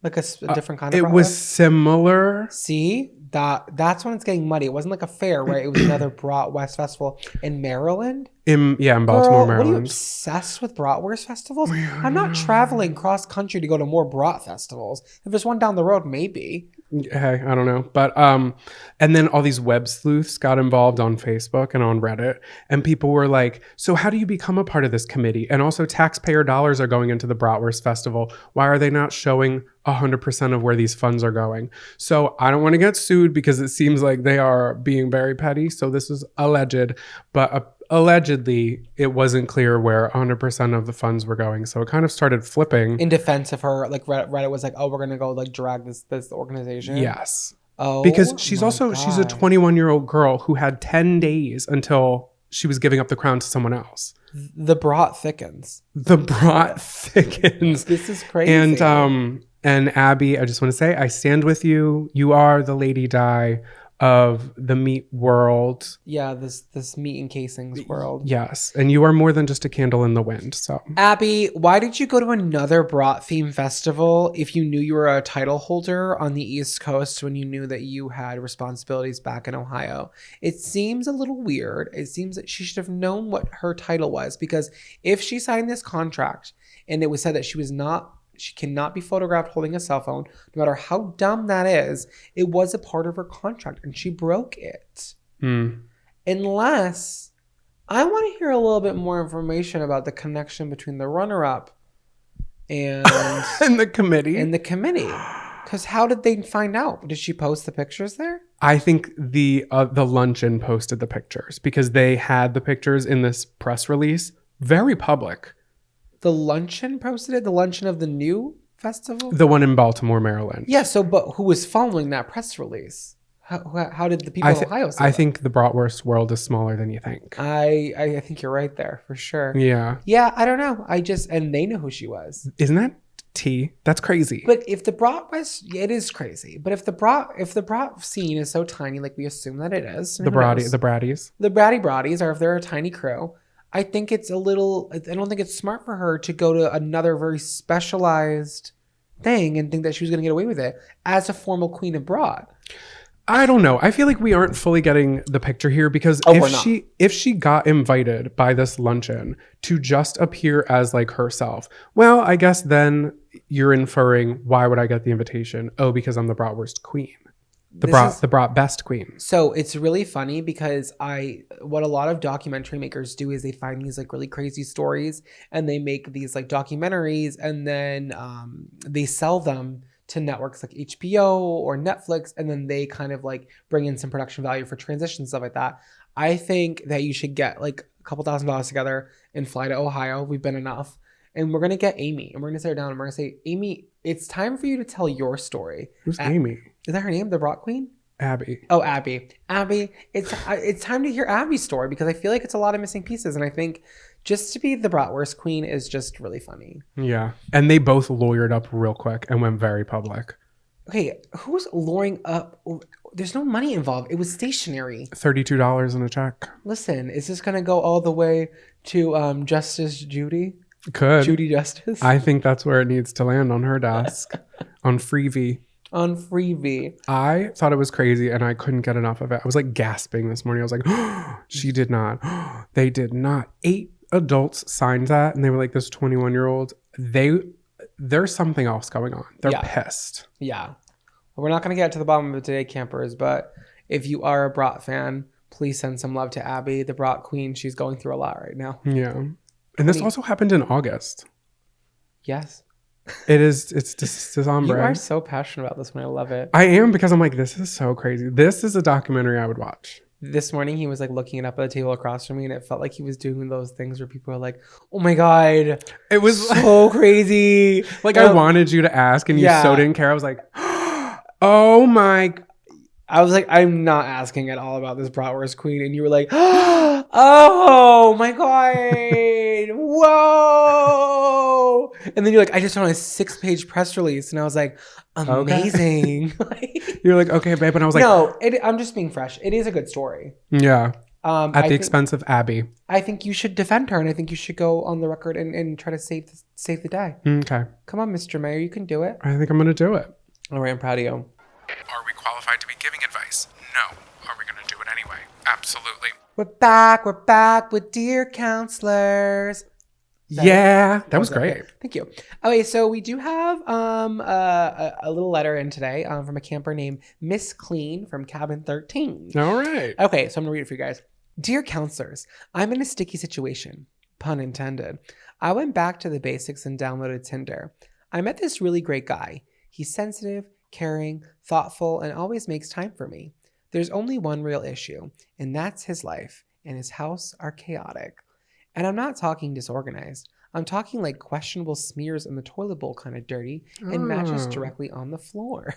Like a different kind of It bratwurst? was similar. See? that's when it's getting muddy. It wasn't like a fair, right? It was another Bratwurst festival in Maryland. In Baltimore, Girl, Maryland. what are you obsessed with Bratwurst festivals? I'm not traveling cross country to go to more brat festivals. If there's one down the road, maybe. Hey, I don't know. But and then all these web sleuths got involved on Facebook and on Reddit, and people were like, so how do you become a part of this committee? And also taxpayer dollars are going into the Bratwurst Festival. Why are they not showing 100% of where these funds are going? So I don't want to get sued because it seems like they are being very petty. So this is alleged, but allegedly it wasn't clear where 100% of the funds were going. So it kind of started flipping. In defense of her, like Reddit was like, oh, we're gonna go like drag this organization. Yes. Oh, because she's a God. 21-year-old girl who had 10 days until she was giving up the crown to someone else. The brat thickens. The brat thickens. This is crazy. And Abby, I just want to say, I stand with you. You are the Lady Di of the meat world. Yeah, this meat and casings world. Yes, and you are more than just a candle in the wind. So, Abby, why did you go to another brat theme festival if you knew you were a title holder on the East Coast when you knew that you had responsibilities back in Ohio? It seems a little weird. It seems that she should have known what her title was, because if she signed this contract and it was said that she cannot be photographed holding a cell phone, no matter how dumb that is, it was a part of her contract and she broke it. Unless, I want to hear a little bit more information about the connection between the runner-up and and the committee. Because how did they find out? Did she post the pictures there? I think the luncheon posted the pictures because they had the pictures in this press release. Very public. The luncheon posted it? The luncheon of the new festival? The one in Baltimore, Maryland. Yeah, so, but who was following that press release? How did the people in Ohio see I think the Bratwurst world is smaller than you think. I think you're right there, for sure. Yeah. Yeah, I don't know. And they know who she was. Isn't that tea? That's crazy. But if the Bratwurst, it is crazy. But if the brat scene is so tiny, like we assume that it is. The bratties. The bratty bratties, or if they're a tiny crew, I don't think it's smart for her to go to another very specialized thing and think that she was going to get away with it as a formal queen of brat. I don't know. I feel like we aren't fully getting the picture here because if she got invited by this luncheon to just appear as like herself, well, I guess then you're inferring, why would I get the invitation? Oh, because I'm the Bratwurst Queen. The brat best queen. So it's really funny because what a lot of documentary makers do is they find these like really crazy stories and they make these like documentaries and then they sell them to networks like HBO or Netflix, and then they kind of like bring in some production value for transition, stuff like that. I think that you should get like a couple $1,000s together and fly to Ohio. We've been enough. And we're going to get Amy and we're going to sit her down and we're going to say, Amy, it's time for you to tell your story. Who's Amy? Is that her name? The Brat Queen? Abby. Oh, Abby. Abby, it's time to hear Abby's story because I feel like it's a lot of missing pieces. And I think just to be the Bratwurst Queen is just really funny. Yeah. And they both lawyered up real quick and went very public. Okay, who's lawyering up? There's no money involved. It was stationary. $32 in a check. Listen, is this going to go all the way to Justice Judy? Could. Judy Justice? I think that's where it needs to land, on her desk. On Freebie. On Freebie. I thought it was crazy and I couldn't get enough of it. I was like gasping this morning. I was like, oh, she did not. They did not. 8 adults signed that and they were like, this 21-year-old. There's something else going on. They're pissed. Yeah. Well, we're not going to get to the bottom of it today, campers, but if you are a Brat fan, please send some love to Abby, the Brat Queen. She's going through a lot right now. Yeah. And this also happened in August. Yes. It's just on brand. You are so passionate about this one. I love it. I am, because I'm like, this is so crazy. This is a documentary I would watch. This morning, he was like looking it up at the table across from me, and it felt like he was doing those things where people are like, oh my God. It was so crazy. Like, I wanted you to ask, and you so didn't care. I was like, oh my. I was like, I'm not asking at all about this Bratwurst Queen. And you were like, oh my God. Whoa. And then you're like, I just found a 6-page press release. And I was like, amazing. Okay. You're like, okay, babe. And I was like, no, I'm just being fresh. It is a good story. Yeah. At the expense of Abby. I think you should defend her. And I think you should go on the record and try to save the day. Okay. Come on, Mr. Mayor. You can do it. I think I'm going to do it. All right. I'm proud of you. Are we qualified to be giving advice? no. Are we going to do it anyway? Absolutely. We're back with Dear Counselors. Yeah, that was great. Thank you. Okay, so we do have a little letter in today from a camper named Miss Clean from Cabin 13. All right. Okay, so I'm going to read it for you guys. Dear Counselors, I'm in a sticky situation. Pun intended. I went back to the basics and downloaded Tinder. I met this really great guy. He's sensitive, caring, thoughtful, and always makes time for me. There's only one real issue, and that's his life and his house are chaotic. And I'm not talking disorganized. I'm talking like questionable smears in the toilet bowl kind of dirty and mattress directly on the floor.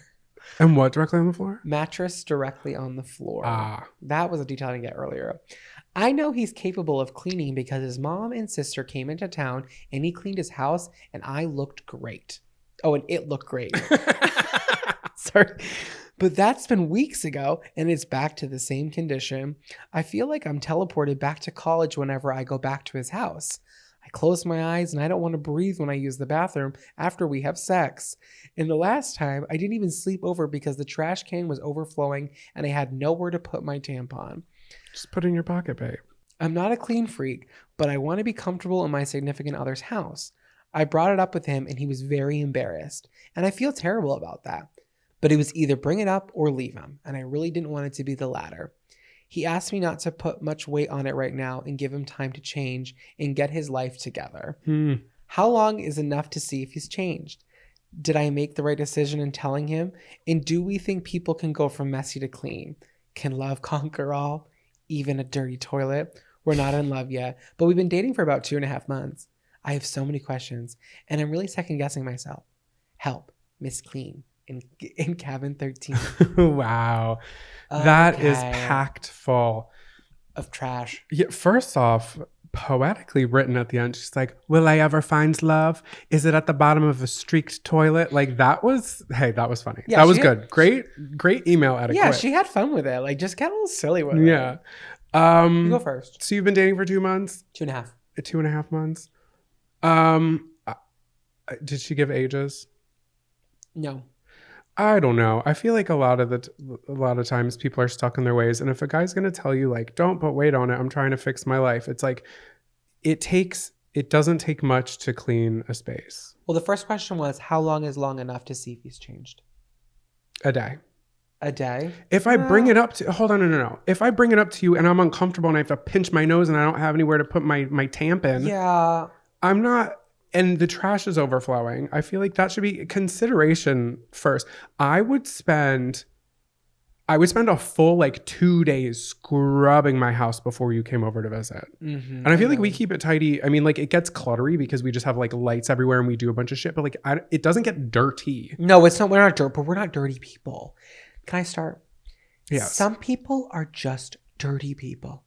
And what directly on the floor? Mattress directly on the floor. Ah. That was a detail I didn't get earlier. I know he's capable of cleaning because his mom and sister came into town and he cleaned his house and I looked great. Oh, and it looked great. Sorry. But that's been weeks ago and it's back to the same condition. I feel like I'm teleported back to college whenever I go back to his house. I close my eyes and I don't want to breathe when I use the bathroom after we have sex. And the last time, I didn't even sleep over because the trash can was overflowing and I had nowhere to put my tampon. Just put it in your pocket, babe. I'm not a clean freak, but I want to be comfortable in my significant other's house. I brought it up with him and he was very embarrassed. And I feel terrible about that. But it was either bring it up or leave him. And I really didn't want it to be the latter. He asked me not to put much weight on it right now and give him time to change and get his life together. How long is enough to see if he's changed? Did I make the right decision in telling him? And do we think people can go from messy to clean? Can love conquer all? Even a dirty toilet? We're not in love yet, but we've been dating for about 2.5 months. I have so many questions and I'm really second guessing myself. Help, Miss Clean. In Cabin 13. Wow. That is packed full of trash. Yeah, first off, poetically written at the end. She's like, will I ever find love? Is it at the bottom of a streaked toilet? Like that was funny. Yeah, that was good. Great email etiquette. Yeah, she had fun with it. Like just get a little silly with it. Yeah. You go first. So you've been dating for 2 months? 2.5. 2.5 months. Did she give ages? No. I don't know. I feel like a lot of times people are stuck in their ways. And if a guy's going to tell you like, don't put weight on it, I'm trying to fix my life. It's like, it doesn't take much to clean a space. Well, the first question was, how long is long enough to see if he's changed? A day. A day? If I bring it up to, hold on, no. If I bring it up to you and I'm uncomfortable and I have to pinch my nose and I don't have anywhere to put my tampon. Yeah. I'm not. And the trash is overflowing. I feel like that should be consideration first. I would spend a full like 2 days scrubbing my house before you came over to visit. Mm-hmm. And I feel like we keep it tidy. I mean, like it gets cluttery because we just have like lights everywhere and we do a bunch of shit, but like it doesn't get dirty. No, it's not. We're not dirt, but we're not dirty people. Can I start? Yes. Some people are just dirty people.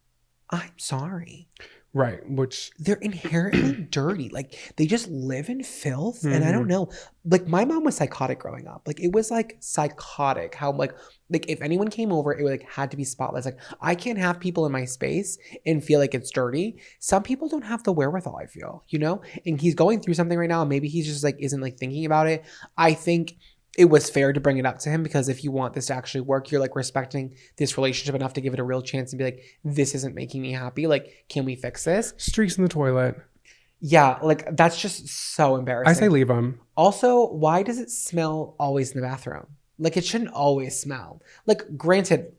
I'm sorry. Right, which they're inherently dirty. Like they just live in filth. And I don't know. Like my mom was psychotic growing up. Like it was like psychotic how like if anyone came over, it like had to be spotless. Like I can't have people in my space and feel like it's dirty. Some people don't have the wherewithal, I feel, you know? And he's going through something right now. And maybe he's just like isn't like thinking about it. I think it was fair to bring it up to him because if you want this to actually work, you're like respecting this relationship enough to give it a real chance and be like, this isn't making me happy. Like, can we fix this? Streaks in the toilet. Yeah, like that's just so embarrassing. I say leave them. Also, why does it smell always in the bathroom? Like it shouldn't always smell. Like granted,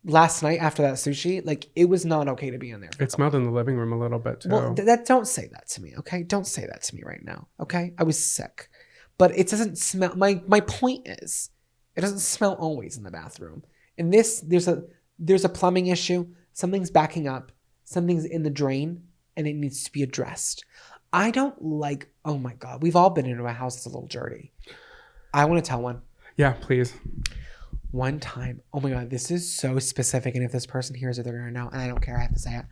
last night after that sushi, like it was not okay to be in there. It smelled in the living room a little bit too. Well, don't say that to me, okay? Don't say that to me right now, okay? I was sick. But it doesn't smell. My point is, it doesn't smell always in the bathroom. And there's a plumbing issue. Something's backing up. Something's in the drain, and it needs to be addressed. I don't like. Oh my God, we've all been into a house that's a little dirty. I want to tell one. Yeah, please. One time, oh my God, this is so specific, and if this person hears it, they're gonna know. And I don't care. I have to say it.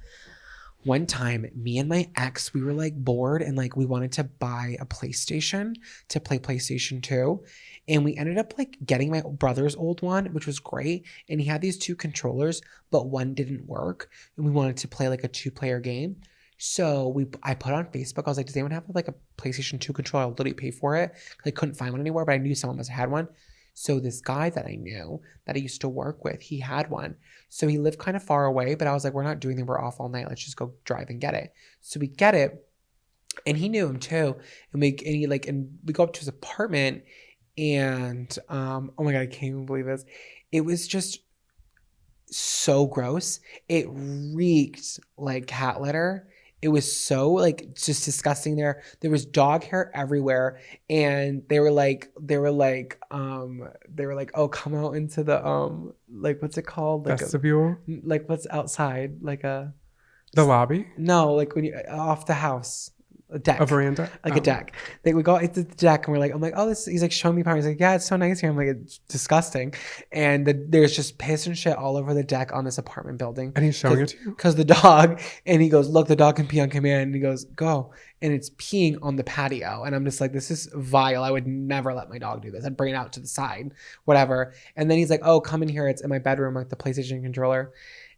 One time, me and my ex, we were like bored and like we wanted to buy a PlayStation to play PlayStation 2. And we ended up like getting my brother's old one, which was great. And he had these 2 controllers, but one didn't work. And we wanted to play like a 2-player game. So I put on Facebook, I was like, does anyone have like a PlayStation 2 controller? I'll literally pay for it. I couldn't find one anywhere, but I knew someone must have had one. So this guy that I knew that I used to work with, he had one. So he lived kind of far away, but I was like, we're not doing that. We're off all night. Let's just go drive and get it. So we get it. And he knew him too. And we go up to his apartment and oh my God, I can't even believe this. It was just so gross. It reeked like cat litter. It was so like just disgusting there. There was dog hair everywhere. And they were like, oh, come out into the like what's it called? Like Vestibule? Like what's outside? Like the lobby? No, like when you off the house. A deck. A veranda? Like a deck. We go into the deck and we're like, I'm like, oh, this, he's like showing me power. He's like, yeah, it's so nice here. I'm like, it's disgusting. And there's just piss and shit all over the deck on this apartment building. And he's showing it to you? Because the dog, and he goes, look, the dog can pee on command. And he goes, go. And it's peeing on the patio. And I'm just like, this is vile. I would never let my dog do this. I'd bring it out to the side, whatever. And then he's like, oh, come in here. It's in my bedroom, like the PlayStation controller.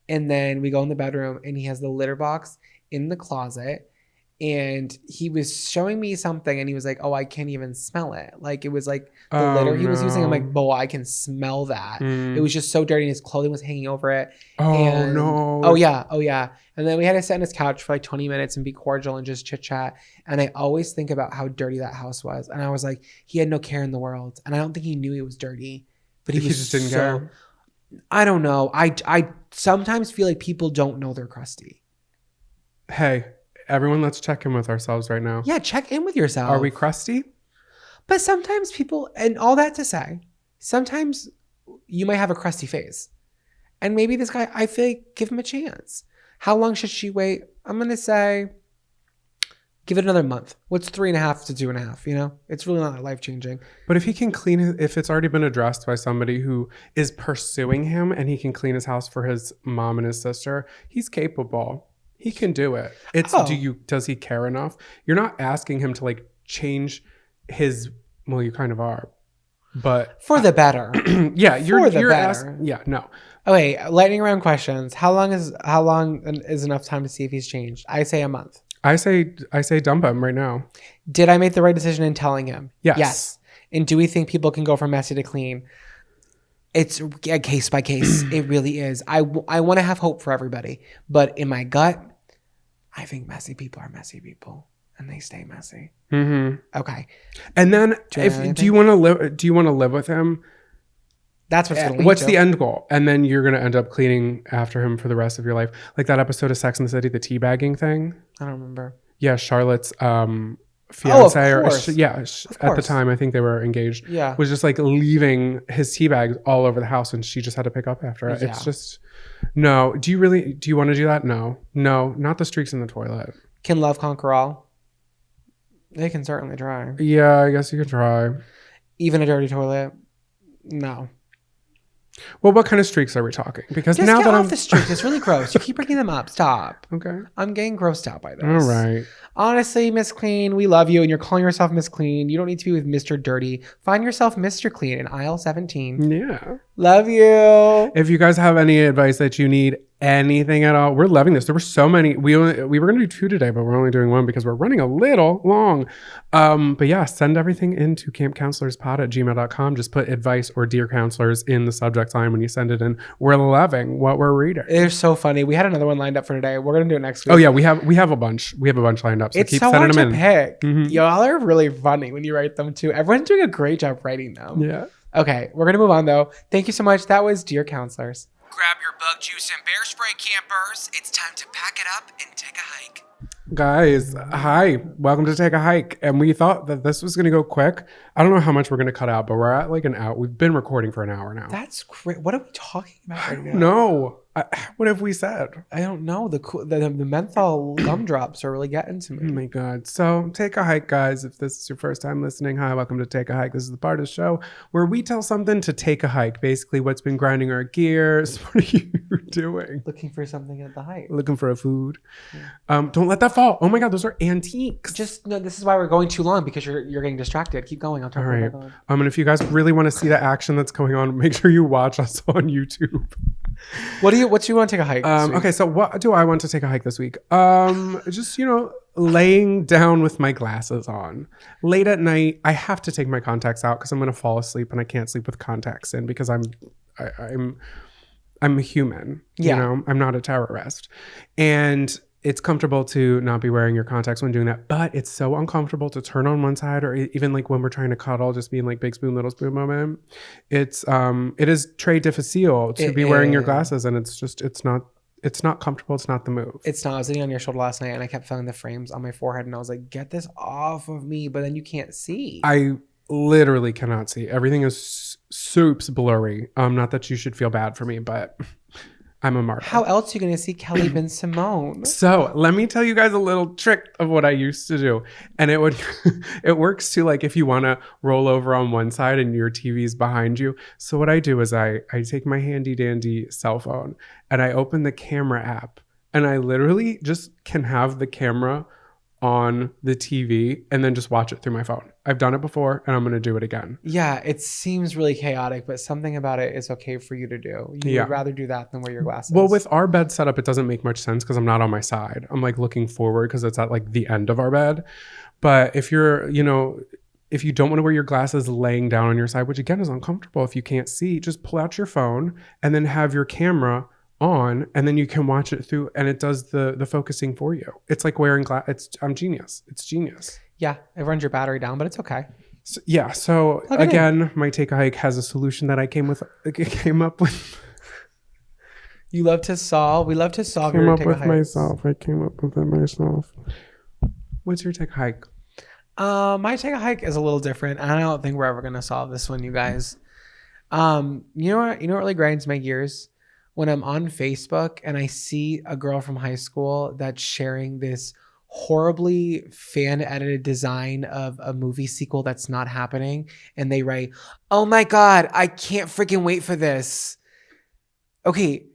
And then we go in the bedroom and he has the litter box in the closet. And he was showing me something and he was like, oh, I can't even smell it. Like it was like the litter he was using. I'm like, oh, I can smell that. It was just so dirty and his clothing was hanging over it. Oh, no. Oh, yeah. And then we had to sit on his couch for like 20 minutes and be cordial and just chit chat. And I always think about how dirty that house was. And I was like, he had no care in the world. And I don't think he knew he was dirty. But he just didn't care. I don't know. I sometimes feel like people don't know they're crusty. Hey. Everyone, let's check in with ourselves right now. Yeah, check in with yourself. Are we crusty? But sometimes people, and all that to say, sometimes you might have a crusty phase. And maybe this guy, I feel like, give him a chance. How long should she wait? I'm going to say, give it another month. What's 3.5 to 2.5, you know? It's really not life-changing. But if he can clean, if it's already been addressed by somebody who is pursuing him and he can clean his house for his mom and his sister, he's capable. He can do it. Does he care enough? You're not asking him to like change his, well, you kind of are, but for the better. Yeah. You're asking. Yeah, no. Okay. Lightning round questions. How long is enough time to see if he's changed? I say a month. I say dump him right now. Did I make the right decision in telling him? Yes. And do we think people can go from messy to clean? It's a case by case. It really is. I want to have hope for everybody. But in my gut, I think messy people are messy people. And they stay messy. Mm-hmm. Okay. And then do you want to live with him? That's what's going to lead What's to. the end goal? And then you're going to end up cleaning after him for the rest of your life. Like that episode of Sex and the City, the teabagging thing. I don't remember. Yeah, Charlotte's fiance, at the time I think they were engaged. Yeah, was just like leaving his tea bags all over the house, and she just had to pick up after it. Yeah. It's just no. Do you want to do that? No, not the streaks in the toilet. Can love conquer all? They can certainly try. Yeah, I guess you could try. Even a dirty toilet? No. Well, what kind of streaks are we talking? Because just now get that off the streaks. It's really gross. You keep bringing them up. Stop. Okay. I'm getting grossed out by this. All right. Honestly, Miss Clean, we love you, and you're calling yourself Miss Clean. You don't need to be with Mr. Dirty. Find yourself Mr. Clean in aisle 17. Yeah. Love you. If you guys have any advice that you need, anything at all, we're loving this. There were so many. We were going to do 2 today, but we're only doing 1 because we're running a little long. But yeah, send everything into campcounselorspod@gmail.com. Just put advice or dear counselors in the subject line when you send it in. We're loving what we're reading. They're so funny. We had another one lined up for today. We're going to do it next week. Oh yeah, we have a bunch. We have a bunch lined up. So it's keep so sending hard them to in. Pick. Mm-hmm. Y'all are really funny when you write them too. Everyone's doing a great job writing them. Yeah. Okay, we're gonna move on though. Thank you so much. That was Dear Counselors. Grab your bug juice and bear spray, campers. It's time to pack it up and take a hike. Guys, hi. Welcome to Take a Hike. And we thought that this was going to go quick. I don't know how much we're going to cut out, but we're at like an hour. We've been recording for an hour now. That's great. What are we talking about right now? No. What have we said? I don't know. The menthol gumdrops are really getting to me. Oh my God. So Take a Hike, guys. If this is your first time listening, hi, welcome to Take a Hike. This is the part of the show where we tell something to take a hike. Basically, what's been grinding our gears. What are you doing? Looking for something at the hike. Looking for a food. Yeah. Don't let that fall. Oh my God, those are antiques. Just no. This is why we're going too long, because you're getting distracted. Keep going. I'll turn it back on. And if you guys really want to see the action that's going on, make sure you watch us on YouTube. What do you want to take a hike? Okay, so what do I want to take a hike this week? Just laying down with my glasses on late at night. I have to take my contacts out because I'm going to fall asleep, and I can't sleep with contacts in because I'm a human. Yeah. You know, I'm not a terrorist. And it's comfortable to not be wearing your contacts when doing that, but it's so uncomfortable to turn on one side, or even like when we're trying to cuddle, just being like big spoon, little spoon moment. It is très difficile to be wearing your glasses, and it's not comfortable. It's not the move. It's not. I was sitting on your shoulder last night and I kept feeling the frames on my forehead and I was like, get this off of me, but then you can't see. I literally cannot see. Everything is soups blurry. Not that you should feel bad for me, but I'm a martyr. How else are you going to see Kelly Ben Simone? So let me tell you guys a little trick of what I used to do. And it works too, like if you want to roll over on one side and your TV's behind you. So what I do is I take my handy dandy cell phone and I open the camera app, and I literally just can have the camera on the TV and then just watch it through my phone. I've done it before and I'm going to do it again. Yeah, it seems really chaotic, but something about it is okay for you to do. You would rather do that than wear your glasses. Well, with our bed setup, it doesn't make much sense because I'm not on my side. I'm like looking forward because it's at like the end of our bed. But if you're, if you don't want to wear your glasses laying down on your side, which again is uncomfortable if you can't see, just pull out your phone and then have your camera on, and then you can watch it through, and it does the focusing for you. It's like wearing I'm genius. It's genius. Yeah, it runs your battery down, but it's okay. So again, my Take a Hike has a solution that I came up with. You love to solve. We love to solve I came your up Take a with Hikes. myself. I came up with it myself. What's your Take a Hike? My Take a Hike is a little different. I don't think we're ever gonna solve this one, you guys. You know what really grinds my gears? When I'm on Facebook and I see a girl from high school that's sharing this horribly fan edited design of a movie sequel that's not happening, and they write, "Oh my God, I can't freaking wait for this." Okay,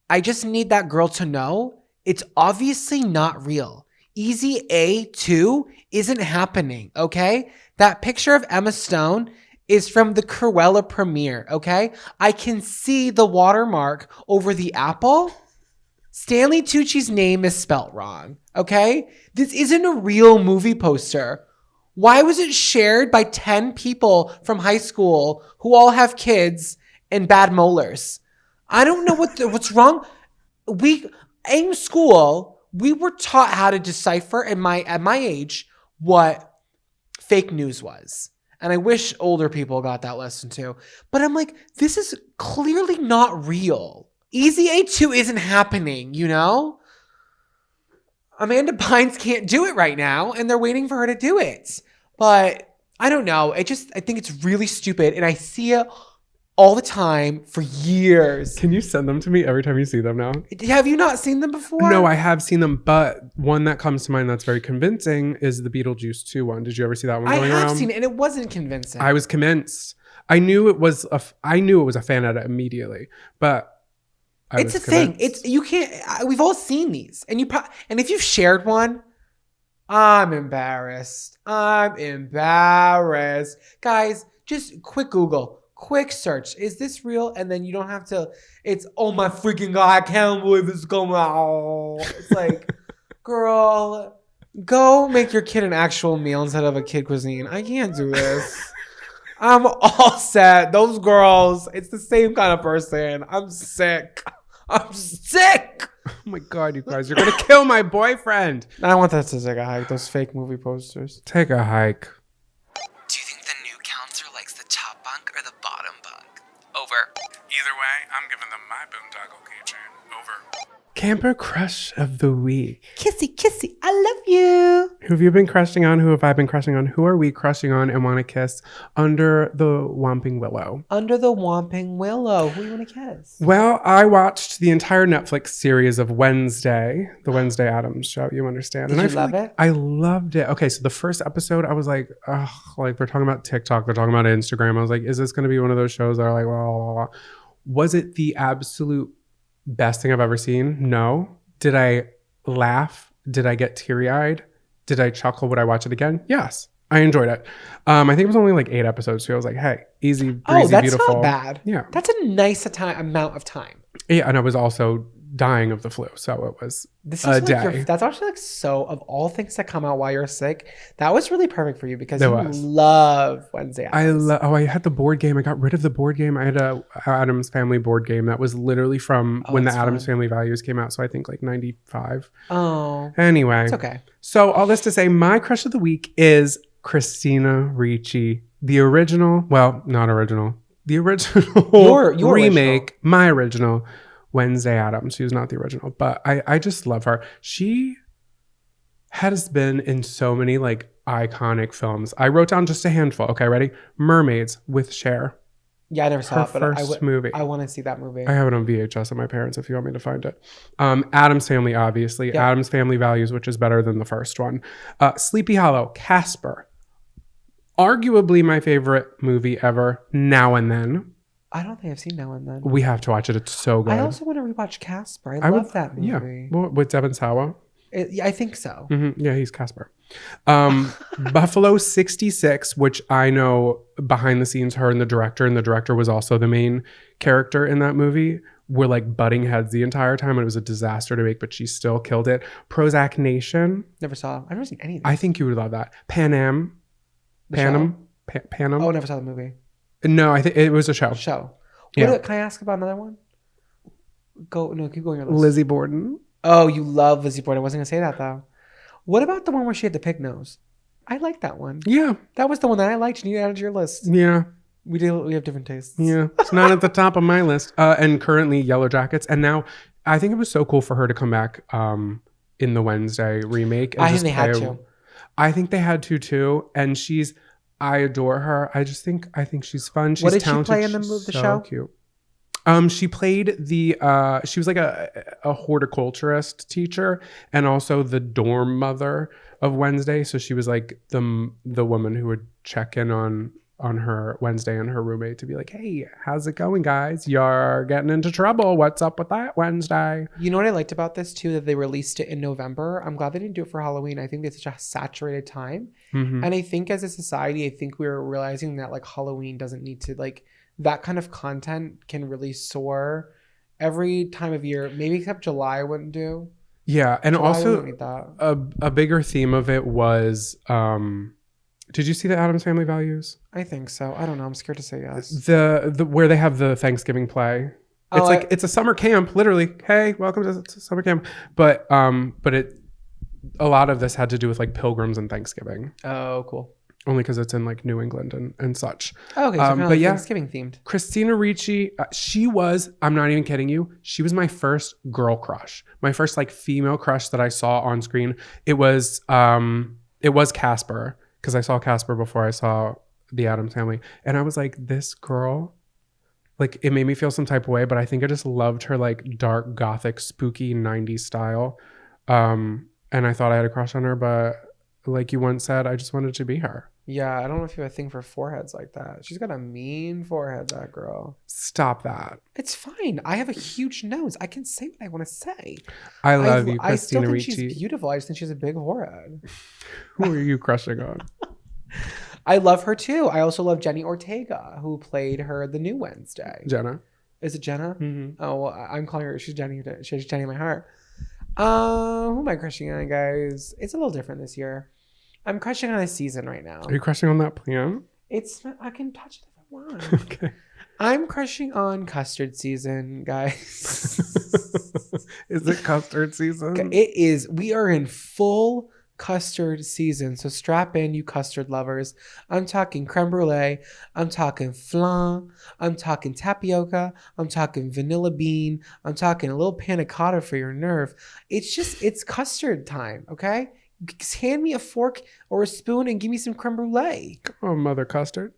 I just need that girl to know it's obviously not real. Easy A2 isn't happening, okay? That picture of Emma Stone is from the Cruella premiere, okay? I can see the watermark over the apple. Stanley Tucci's name is spelt wrong, okay? This isn't a real movie poster. Why was it shared by 10 people from high school who all have kids and bad molars? I don't know what's wrong. In school, we were taught how to decipher at my age what fake news was. And I wish older people got that lesson too. But I'm like, this is clearly not real. Easy A2 isn't happening, Amanda Bynes can't do it right now, and they're waiting for her to do it. But I don't know. I think it's really stupid, and I see it all the time for years. Can you send them to me every time you see them now? Have you not seen them before? No, I have seen them, but one that comes to mind that's very convincing is the Beetlejuice 2 one. Did you ever see that one going around? I have seen it, and it wasn't convincing. I was convinced. I knew it was a fan edit immediately, but it's a thing. You can't. We've all seen these, and and if you've shared one, I'm embarrassed. Guys, just quick Google. Quick search. Is this real? And then you don't have to. It's, oh my freaking God, I can't believe it's going out. It's like, girl, go make your kid an actual meal instead of a kid cuisine. I can't do this. I'm all set. Those girls, it's the same kind of person. I'm sick. Oh my God, you guys, you're going to kill my boyfriend. I want that to Take a Hike. Those fake movie posters. Take a hike. Do you think the new counselor likes the top bunk or the bottom bunk? Over. Either way, I'm giving them my boondoggle keychain. Over. Camper crush of the week. Kissy, I love you. Who have you been crushing on? Who have I been crushing on? Who are we crushing on and want to kiss under the Whomping Willow? Under the Whomping Willow. Who do you want to kiss? Well, I watched the entire Netflix series of Wednesday, the Wednesday Addams show, you understand. Did you love it? I loved it. Okay, so the first episode, I was like, ugh, like they're talking about TikTok, they're talking about Instagram. I was like, is this going to be one of those shows that are like, blah, blah, blah. Was it the absolute best thing I've ever seen? No. Did I laugh? Did I get teary-eyed? Did I chuckle? Would I watch it again? Yes. I enjoyed it. I think it was only like 8 episodes, so I was like, hey, easy, breezy, that's beautiful. Not bad. Yeah. That's a nice amount of time. Yeah, and I was also dying of the flu. So it was This a is day. that's actually like so of all things that come out while you're sick, that was really perfect for you because It you was. love Wednesday Addams. I had the board game. I got rid of the board game. I had a Addams Family board game that was literally from when the that's Addams fun. Family Values came out. So I think like 95. Oh, Anyway. it's okay. So all this to say, my crush of the week is Christina Ricci. The original, well, not original. The original Your remake, my original Wednesday Addams. She was not the original, but I just love her. She has been in so many like iconic films. I wrote down just a handful. Okay, ready? Mermaids with Cher. Yeah, I never saw Her it, but first movie. I want to see that movie. I have it on VHS at my parents if you want me to find it. Addams Family, obviously. Yeah. Addams Family Values, which is better than the first one. Sleepy Hollow, Casper. Arguably my favorite movie ever, Now and Then. I don't think I've seen Now and Then. We have to watch it. It's so good. I also want to rewatch Casper. I love that movie. Yeah. Well, with Devon Sawa. Yeah, I think so. Yeah, he's Casper. Buffalo 66, which I know behind the scenes, her and the director was also the main character in that movie, were like butting heads the entire time. And it was a disaster to make, but she still killed it. Prozac Nation. Never saw. I've never seen anything. I think you would love that. Panem. Panem. Oh, never saw the movie. No, I think it was a show. Yeah. Can I ask about another one? Keep going your list. Lizzie Borden. Oh, you love Lizzie Borden. I wasn't gonna say that though. What about the one where she had the pig nose? I like that one. Yeah. That was the one that I liked. You need to add to your list. Yeah. We have different tastes. Yeah. It's not at the top of my list. And currently Yellow Jackets. And now I think it was so cool for her to come back in the Wednesday remake. And I think just they had play to. I think they had to too. And I adore her. I think she's fun. She's What did she talented. play in the She's show? Cute. She played she was like a horticulturist teacher and also the dorm mother of Wednesday. So she was like the woman who would check in on her Wednesday and her roommate to be like, hey, how's it going, guys? You're getting into trouble. What's up with that Wednesday? You know what I liked about this too? That they released it in November. I'm glad they didn't do it for Halloween. I think it's such a saturated time. Mm-hmm. And I think as a society, I think we're realizing that like Halloween doesn't need to like that kind of content can really soar every time of year. Maybe except July wouldn't do. Yeah, and July also wouldn't need that. a bigger theme of it was did you see the Addams Family Values? I think so. I don't know. I'm scared to say yes. The where they have the Thanksgiving play. It's it's a summer camp, literally. Hey, welcome to summer camp. But it a lot of this had to do with like pilgrims and Thanksgiving. Oh, cool. Only because it's in like New England and such. Oh, okay, so kind of but like yeah, Thanksgiving themed. Christina Ricci, she was, I'm not even kidding you, she was my first girl crush. My first like female crush that I saw on screen. It was Casper, because I saw Casper before I saw the Addams Family. And I was like, this girl, like it made me feel some type of way, but I think I just loved her like dark, gothic, spooky 90s style. And I thought I had a crush on her, but like you once said, I just wanted to be her. Yeah, I don't know if you have a thing for foreheads like that. She's got a mean forehead, that girl. Stop that. It's fine. I have a huge nose. I can say what I want to say. I love you, I still Christina think Ricci. she's beautiful. I just think she has a big forehead. Who are you crushing on? I love her too. I also love Jenny Ortega, who played her the new Wednesday. Jenna. Is it Jenna? Mm-hmm. Oh, well, I'm calling her. She's Jenny. She's Jenny in my heart. Who am I crushing on, guys? It's a little different this year. I'm crushing on a season right now. Are you crushing on that plan? I can touch it if I want. Okay. I'm crushing on custard season, guys. Is it custard season? It is. We are in full custard season. So strap in, you custard lovers. I'm talking creme brulee. I'm talking flan. I'm talking tapioca. I'm talking vanilla bean. I'm talking a little panna cotta for your nerve. It's custard time, okay? Just hand me a fork or a spoon and give me some creme brulee. Oh, Mother Custard.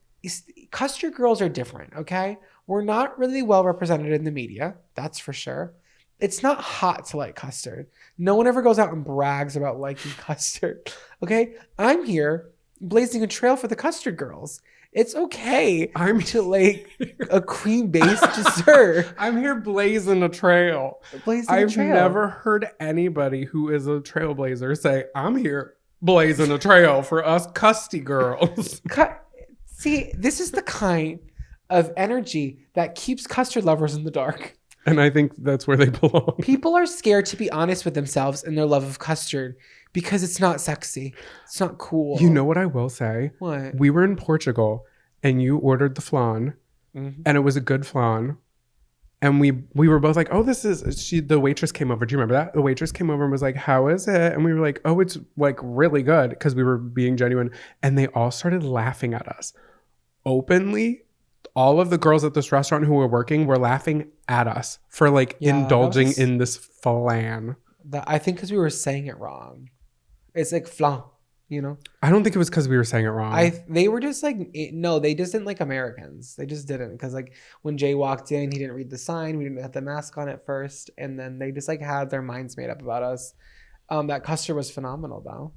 Custard girls are different, okay? We're not really well represented in the media, that's for sure. It's not hot to like custard. No one ever goes out and brags about liking custard, okay? I'm here blazing a trail for the custard girls. It's okay to like a cream-based dessert. I'm here blazing a trail. I've never heard anybody who is a trailblazer say, I'm here blazing a trail for us custy girls. See, this is the kind of energy that keeps custard lovers in the dark. And I think that's where they belong. People are scared to be honest with themselves and their love of custard because it's not sexy. It's not cool. You know what I will say? What? We were in Portugal and you ordered the flan Mm-hmm. and it was a good flan. And we were both like, oh, the waitress came over. Do you remember that? The waitress came over and was like, how is it? And we were like, oh, it's like really good, because we were being genuine. And they all started laughing at us openly. All of the girls at this restaurant who were working were laughing at us for like indulging in this flan. I think because we were saying it wrong. It's like flan, you know? I don't think it was because we were saying it wrong. They were just like, no, they just didn't like Americans. They just didn't. Because like when Jay walked in, he didn't read the sign. We didn't have the mask on at first. And then they just like had their minds made up about us. That custard was phenomenal though.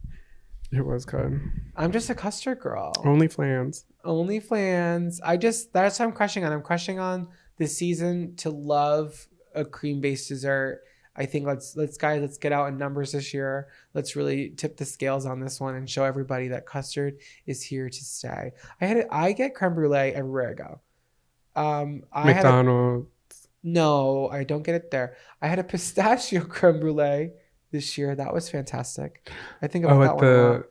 It was good. I'm just a custard girl. Only flans. Only flans. That's what I'm crushing on. I'm crushing on this season to love a cream-based dessert. I think let's get out in numbers this year. Let's really tip the scales on this one and show everybody that custard is here to stay. I get creme brulee everywhere I go. McDonald's. No, I don't get it there. I had a pistachio creme brulee this year. That was fantastic. I think about that one a lot.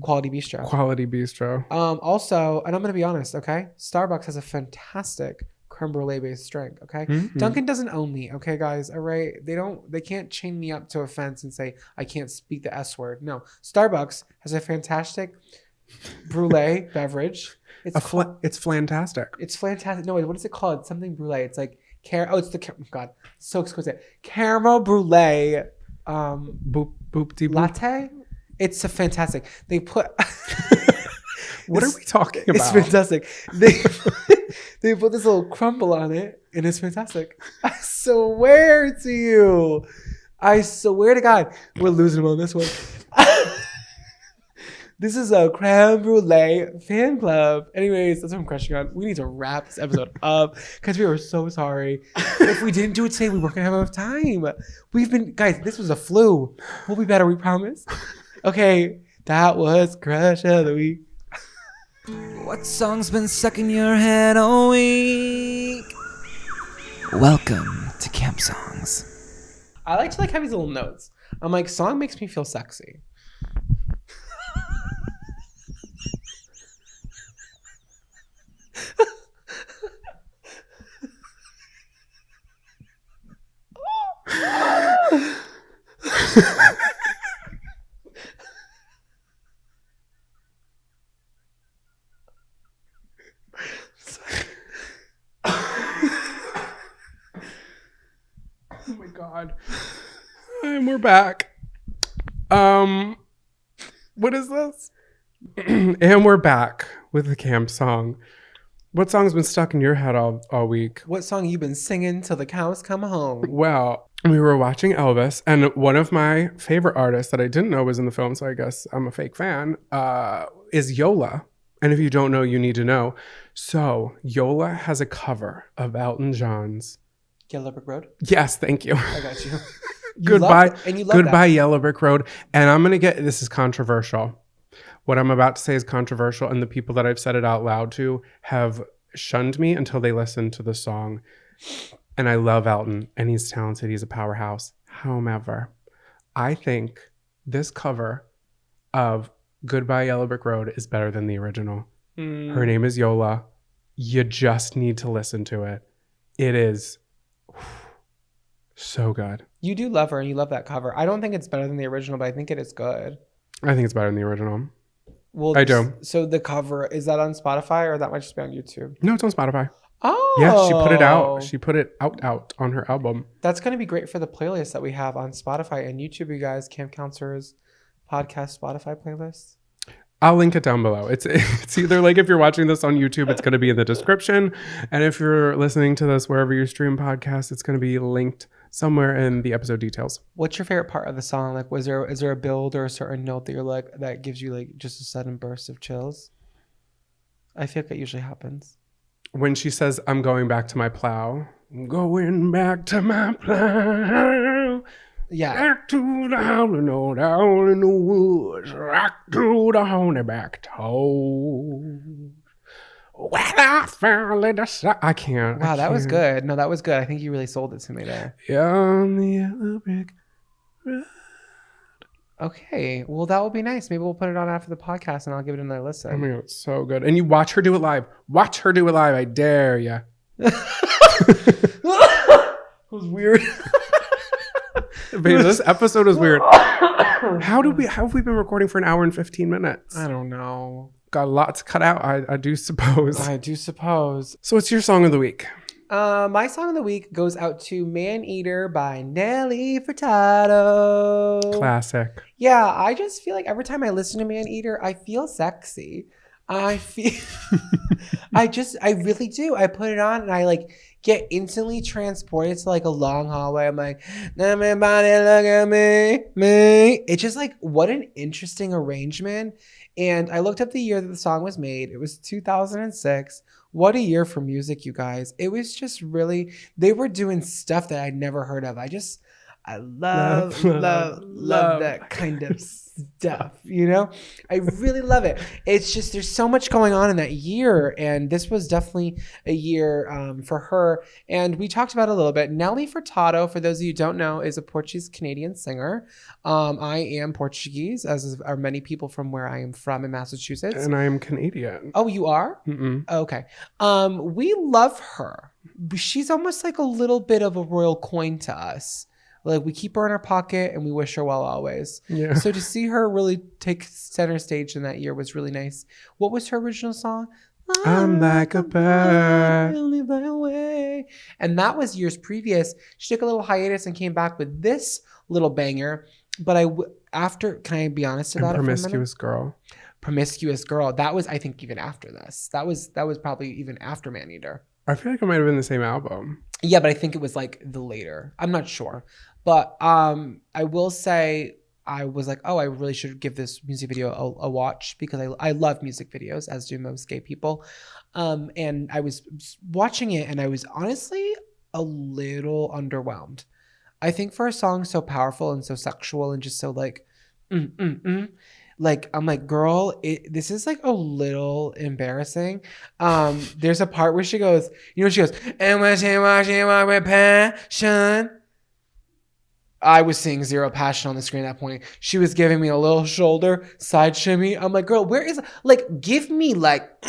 Quality Bistro. Quality Bistro. Also, and I'm going to be honest, okay? Starbucks has a fantastic creme brulee based drink, okay? Mm-hmm. Dunkin' doesn't own me, okay, guys? All right? They can't chain me up to a fence and say I can't speak the S word. No. Starbucks has a fantastic brulee beverage. It's fantastic. It's fantastic. No, wait, what is it called? It's something brulee. It's like God, so exquisite. Caramel brulee latte. It's a fantastic. They put What are we talking about? It's fantastic. They put this little crumble on it, and it's fantastic. I swear to you. I swear to God. We're losing them on this one. This is a creme brulee fan club. Anyways, that's what I'm crushing on. We need to wrap this episode up because we are so sorry. If we didn't do it today, we weren't going to have enough time. Guys, this was a flu. We'll be better, we promise. Okay, that was Crush of the Week. What song's been stuck in your head all week? Welcome to Camp Songs. I like to have these little notes. I'm like, song makes me feel sexy. Oh my God. And we're back. What is this? And we're back with the camp song. What song's been stuck in your head all week? What song you been singing till the cows come home? Well, we were watching Elvis, and one of my favorite artists that I didn't know was in the film, so I guess I'm a fake fan, is Yola. And if you don't know, you need to know. So Yola has a cover of Elton John's Yellow Brick Road? Yes, thank you. I got you. Goodbye. And you love Goodbye, that. Yellow Brick Road. And I'm going to this is controversial. What I'm about to say is controversial, and the people that I've said it out loud to have shunned me until they listen to the song. And I love Elton, and he's talented. He's a powerhouse. However, I think this cover of Goodbye, Yellow Brick Road is better than the original. Her name is Yola. You just need to listen to it. It is so good. You do love her and you love that cover. I don't think it's better than the original, but I think it is good. I think it's better than the original. Well, I do. So the cover, is that on Spotify or that might just be on YouTube? No, it's on Spotify. Oh. Yeah, she put it out. She put it out on her album. That's going to be great for the playlist that we have on Spotify and YouTube, you guys. Camp Counselors Podcast Spotify playlist. I'll link it down below. It's either like if you're watching this on YouTube, it's going to be in the description. And if you're listening to this wherever you stream podcasts, it's going to be linked somewhere in the episode details. What's your favorite part of the song? Like, is there a build or a certain note that you're like, that gives you like just a sudden burst of chills? I feel like that usually happens. When she says, I'm going back to my plow. I'm going back to my plow. Yeah. Back to the howling old down in the woods. Rock to the honeyback toes. When I fell in the sun. I can't. Wow, I that was can't. good. No, that was good. I think you really sold it to me there. On the yellow brick road. Okay, well, that will be nice. Maybe we'll put it on after the podcast and I'll give it another listen. Oh my God, it's so good. And you watch her do it live. Watch her do it live. I dare ya. It was weird. Babe, this episode was weird. How have we been recording for an hour and 15 minutes? I don't know. Got a lot to cut out, I do suppose. I do suppose. So what's your song of the week? My song of the week goes out to Man Eater by Nelly Furtado. Classic. Yeah, I just feel like every time I listen to Man Eater, I feel sexy. I really do. I put it on and I like get instantly transported to like a long hallway. I'm like, everybody look at me. It's just like, what an interesting arrangement. And I looked up the year that the song was made. It was 2006. What a year for music, you guys. It was just really, they were doing stuff that I'd never heard of. I love that kind of stuff, you know? I really love it. It's just, there's so much going on in that year. And this was definitely a year for her. And we talked about it a little bit. Nelly Furtado, for those of you who don't know, is a Portuguese-Canadian singer. I am Portuguese, as are many people from where I am from in Massachusetts. And I am Canadian. Oh, you are? Mm-mm. Okay. We love her. She's almost like a little bit of a royal coin to us. Like, we keep her in our pocket and we wish her well always. Yeah. So to see her really take center stage in that year was really nice. What was her original song? I'm like a bird. Live my way. And that was years previous. She took a little hiatus and came back with this little banger. But can I be honest about it? Promiscuous Girl. Promiscuous Girl. That was, I think, even after this. That was probably even after Man Eater. I feel like it might have been the same album. Yeah, but I think it was like the later. I'm not sure. But I will say I was like, oh, I really should give this music video a watch because I love music videos, as do most gay people. And I was watching it and I was honestly a little underwhelmed. I think for a song so powerful and so sexual and just so like, like, I'm like, girl, this is like a little embarrassing. There's a part where she goes, and when she walk with passion. I was seeing zero passion on the screen at that point. She was giving me a little shoulder side shimmy. I'm like, girl, where is, like, give me like,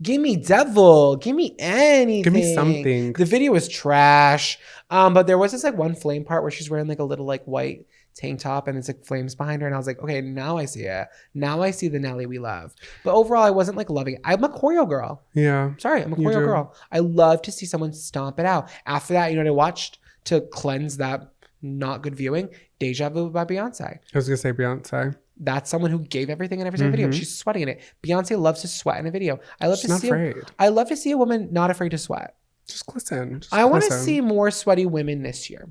give me devil, give me anything. Give me something. The video was trash. But there was this like one flame part where she's wearing like a little like white tank top and it's like flames behind her. And I was like, okay, now I see it. Now I see the Nelly we love. But overall, I wasn't like loving it. I'm a choreo girl. Yeah. Sorry, I'm a choreo girl. I love to see someone stomp it out. After that, you know what I watched to cleanse that not good viewing? Deja Vu by Beyonce. I was going to say Beyonce. That's someone who gave everything in every single video. She's sweating in it. Beyonce loves to sweat in a video. I love to see a woman not afraid to sweat. Just glisten. I want to see more sweaty women this year.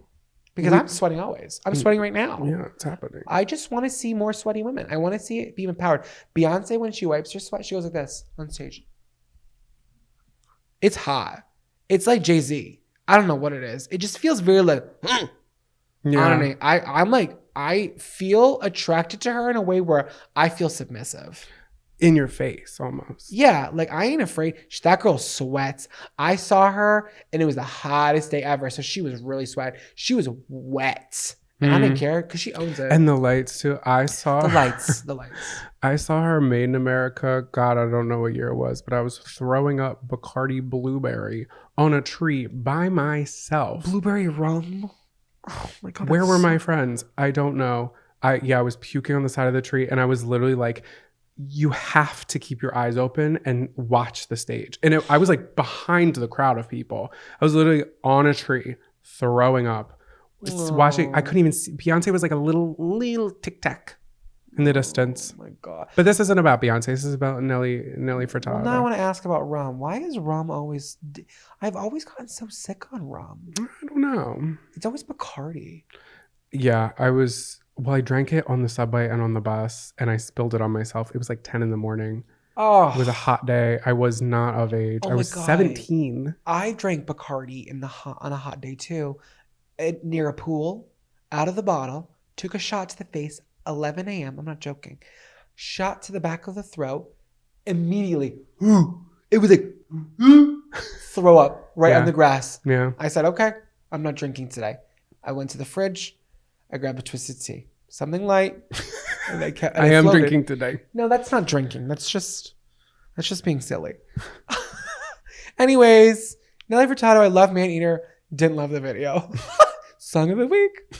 Because I'm sweating always. I'm sweating right now. Yeah, it's happening. I just want to see more sweaty women. I want to see it be empowered. Beyonce, when she wipes her sweat, she goes like this on stage. It's hot. It's like Jay-Z. I don't know what it is. It just feels very like, Yeah. I don't know. I'm like, I feel attracted to her in a way where I feel submissive. In your face, almost. Yeah, like I ain't afraid. That girl sweats. I saw her and it was the hottest day ever. So she was really sweating. She was wet. And I didn't care because she owns it. And the lights too. I saw the lights. I saw her Made in America. God, I don't know what year it was, but I was throwing up Bacardi Blueberry on a tree by myself. Blueberry rum. Oh my God. Where were my friends? I don't know. I was puking on the side of the tree and I was literally like, you have to keep your eyes open and watch the stage. And I was like behind the crowd of people. I was literally on a tree throwing up. Watching. I couldn't even see. Beyonce was like a little tic-tac in the distance. Oh my God. But this isn't about Beyonce. This is about Nelly Furtado. Well, now I want to ask about rum. Why is rum always... I've always gotten so sick on rum. I don't know. It's always Bacardi. Yeah, I drank it on the subway and on the bus and I spilled it on myself. It was like 10 in the morning. Oh. It was a hot day. I was not of age. I was 17. I drank Bacardi on a hot day too. Near a pool, out of the bottle, took a shot to the face, 11 a.m. I'm not joking. Shot to the back of the throat. Immediately, It was like throw up right Yeah. on the grass. Yeah. I said, okay, I'm not drinking today. I went to the fridge. I grabbed a twisted tea, something light. And I am floated. drinking today. No, that's not drinking. That's just being silly. Anyways, Nelly Furtado, I love Maneater. Didn't love the video. Song of the week.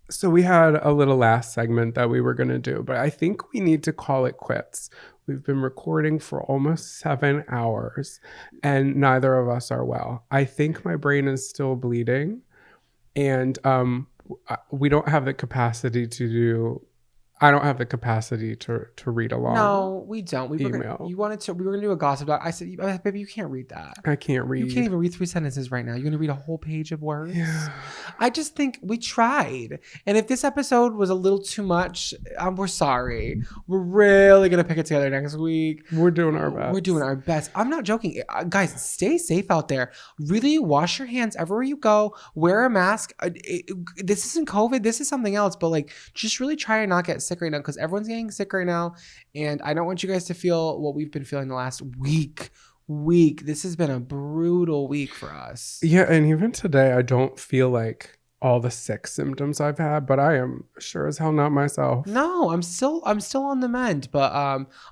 So we had a little last segment that we were going to do, but I think we need to call it quits. We've been recording for almost 7 hours and neither of us are well. I think my brain is still bleeding and we don't have the capacity to do... I don't have the capacity to read along. No, we don't. We were email. we were gonna do a gossip doc. I said, baby, you can't read that. I can't read. You can't even read 3 sentences right now. You're gonna read a whole page of words. Yeah. I just think we tried, and if this episode was a little too much, we're sorry. We're really gonna pick it together next week. We're doing our best. We're doing our best. I'm not joking, guys. Stay safe out there. Really, wash your hands everywhere you go. Wear a mask. This isn't COVID. This is something else. But like, just really try and not get sick right now because everyone's getting sick right now, and I don't want you guys to feel what we've been feeling the last week. This has been a brutal week for us. Yeah, and even today, I don't feel like all the sick symptoms I've had, but I am sure as hell not myself. No, I'm still on the mend, but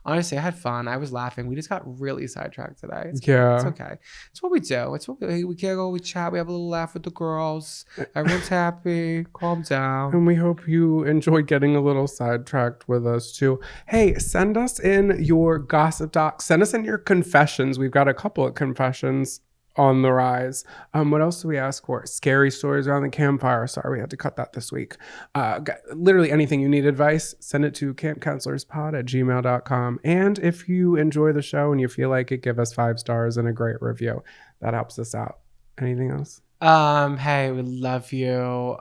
honestly, I had fun. I was laughing. We just got really sidetracked today. It's okay. It's what we do. It's what we giggle, we chat, we have a little laugh with the girls. Everyone's happy. Calm down. And we hope you enjoyed getting a little sidetracked with us too. Hey, send us in your gossip doc. Send us in your confessions. We've got a couple of confessions on the rise. What else do we ask for? Scary stories around the campfire. Sorry, we had to cut that this week. Literally anything you need advice, send it to campcounselorspod@gmail.com. And if you enjoy the show and you feel like it, give us 5 stars and a great review. That helps us out. Anything else? Hey, we love you.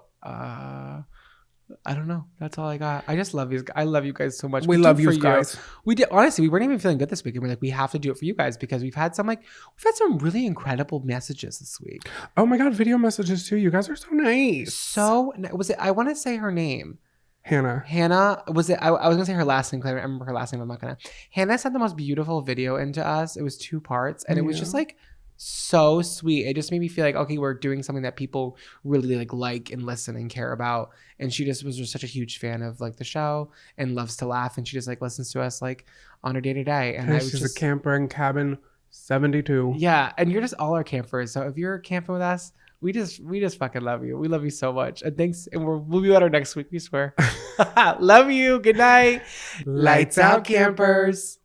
I don't know. That's all I got. I just love you. I love you guys so much. We do love it you for guys. We did, honestly, we weren't even feeling good this week. And we're like, we have to do it for you guys because we've had some really incredible messages this week. Oh my God, video messages too. You guys are so nice. So was it? I want to say her name. Hannah. Was it? I was gonna say her last name because I remember her last name. I'm not gonna. Hannah sent the most beautiful video into us. It was 2 parts, and it was just like so sweet. It just made me feel like, okay, we're doing something that people really like and listen and care about. And she just was just such a huge fan of like the show and loves to laugh. And she just like listens to us like on her day to day. And Hey, she's a camper in cabin 72. Yeah, and you're just all our campers. So if you're camping with us, we just fucking love you. We love you so much. And thanks. And we'll be better next week. We swear. Love you. Good night. Lights out, campers.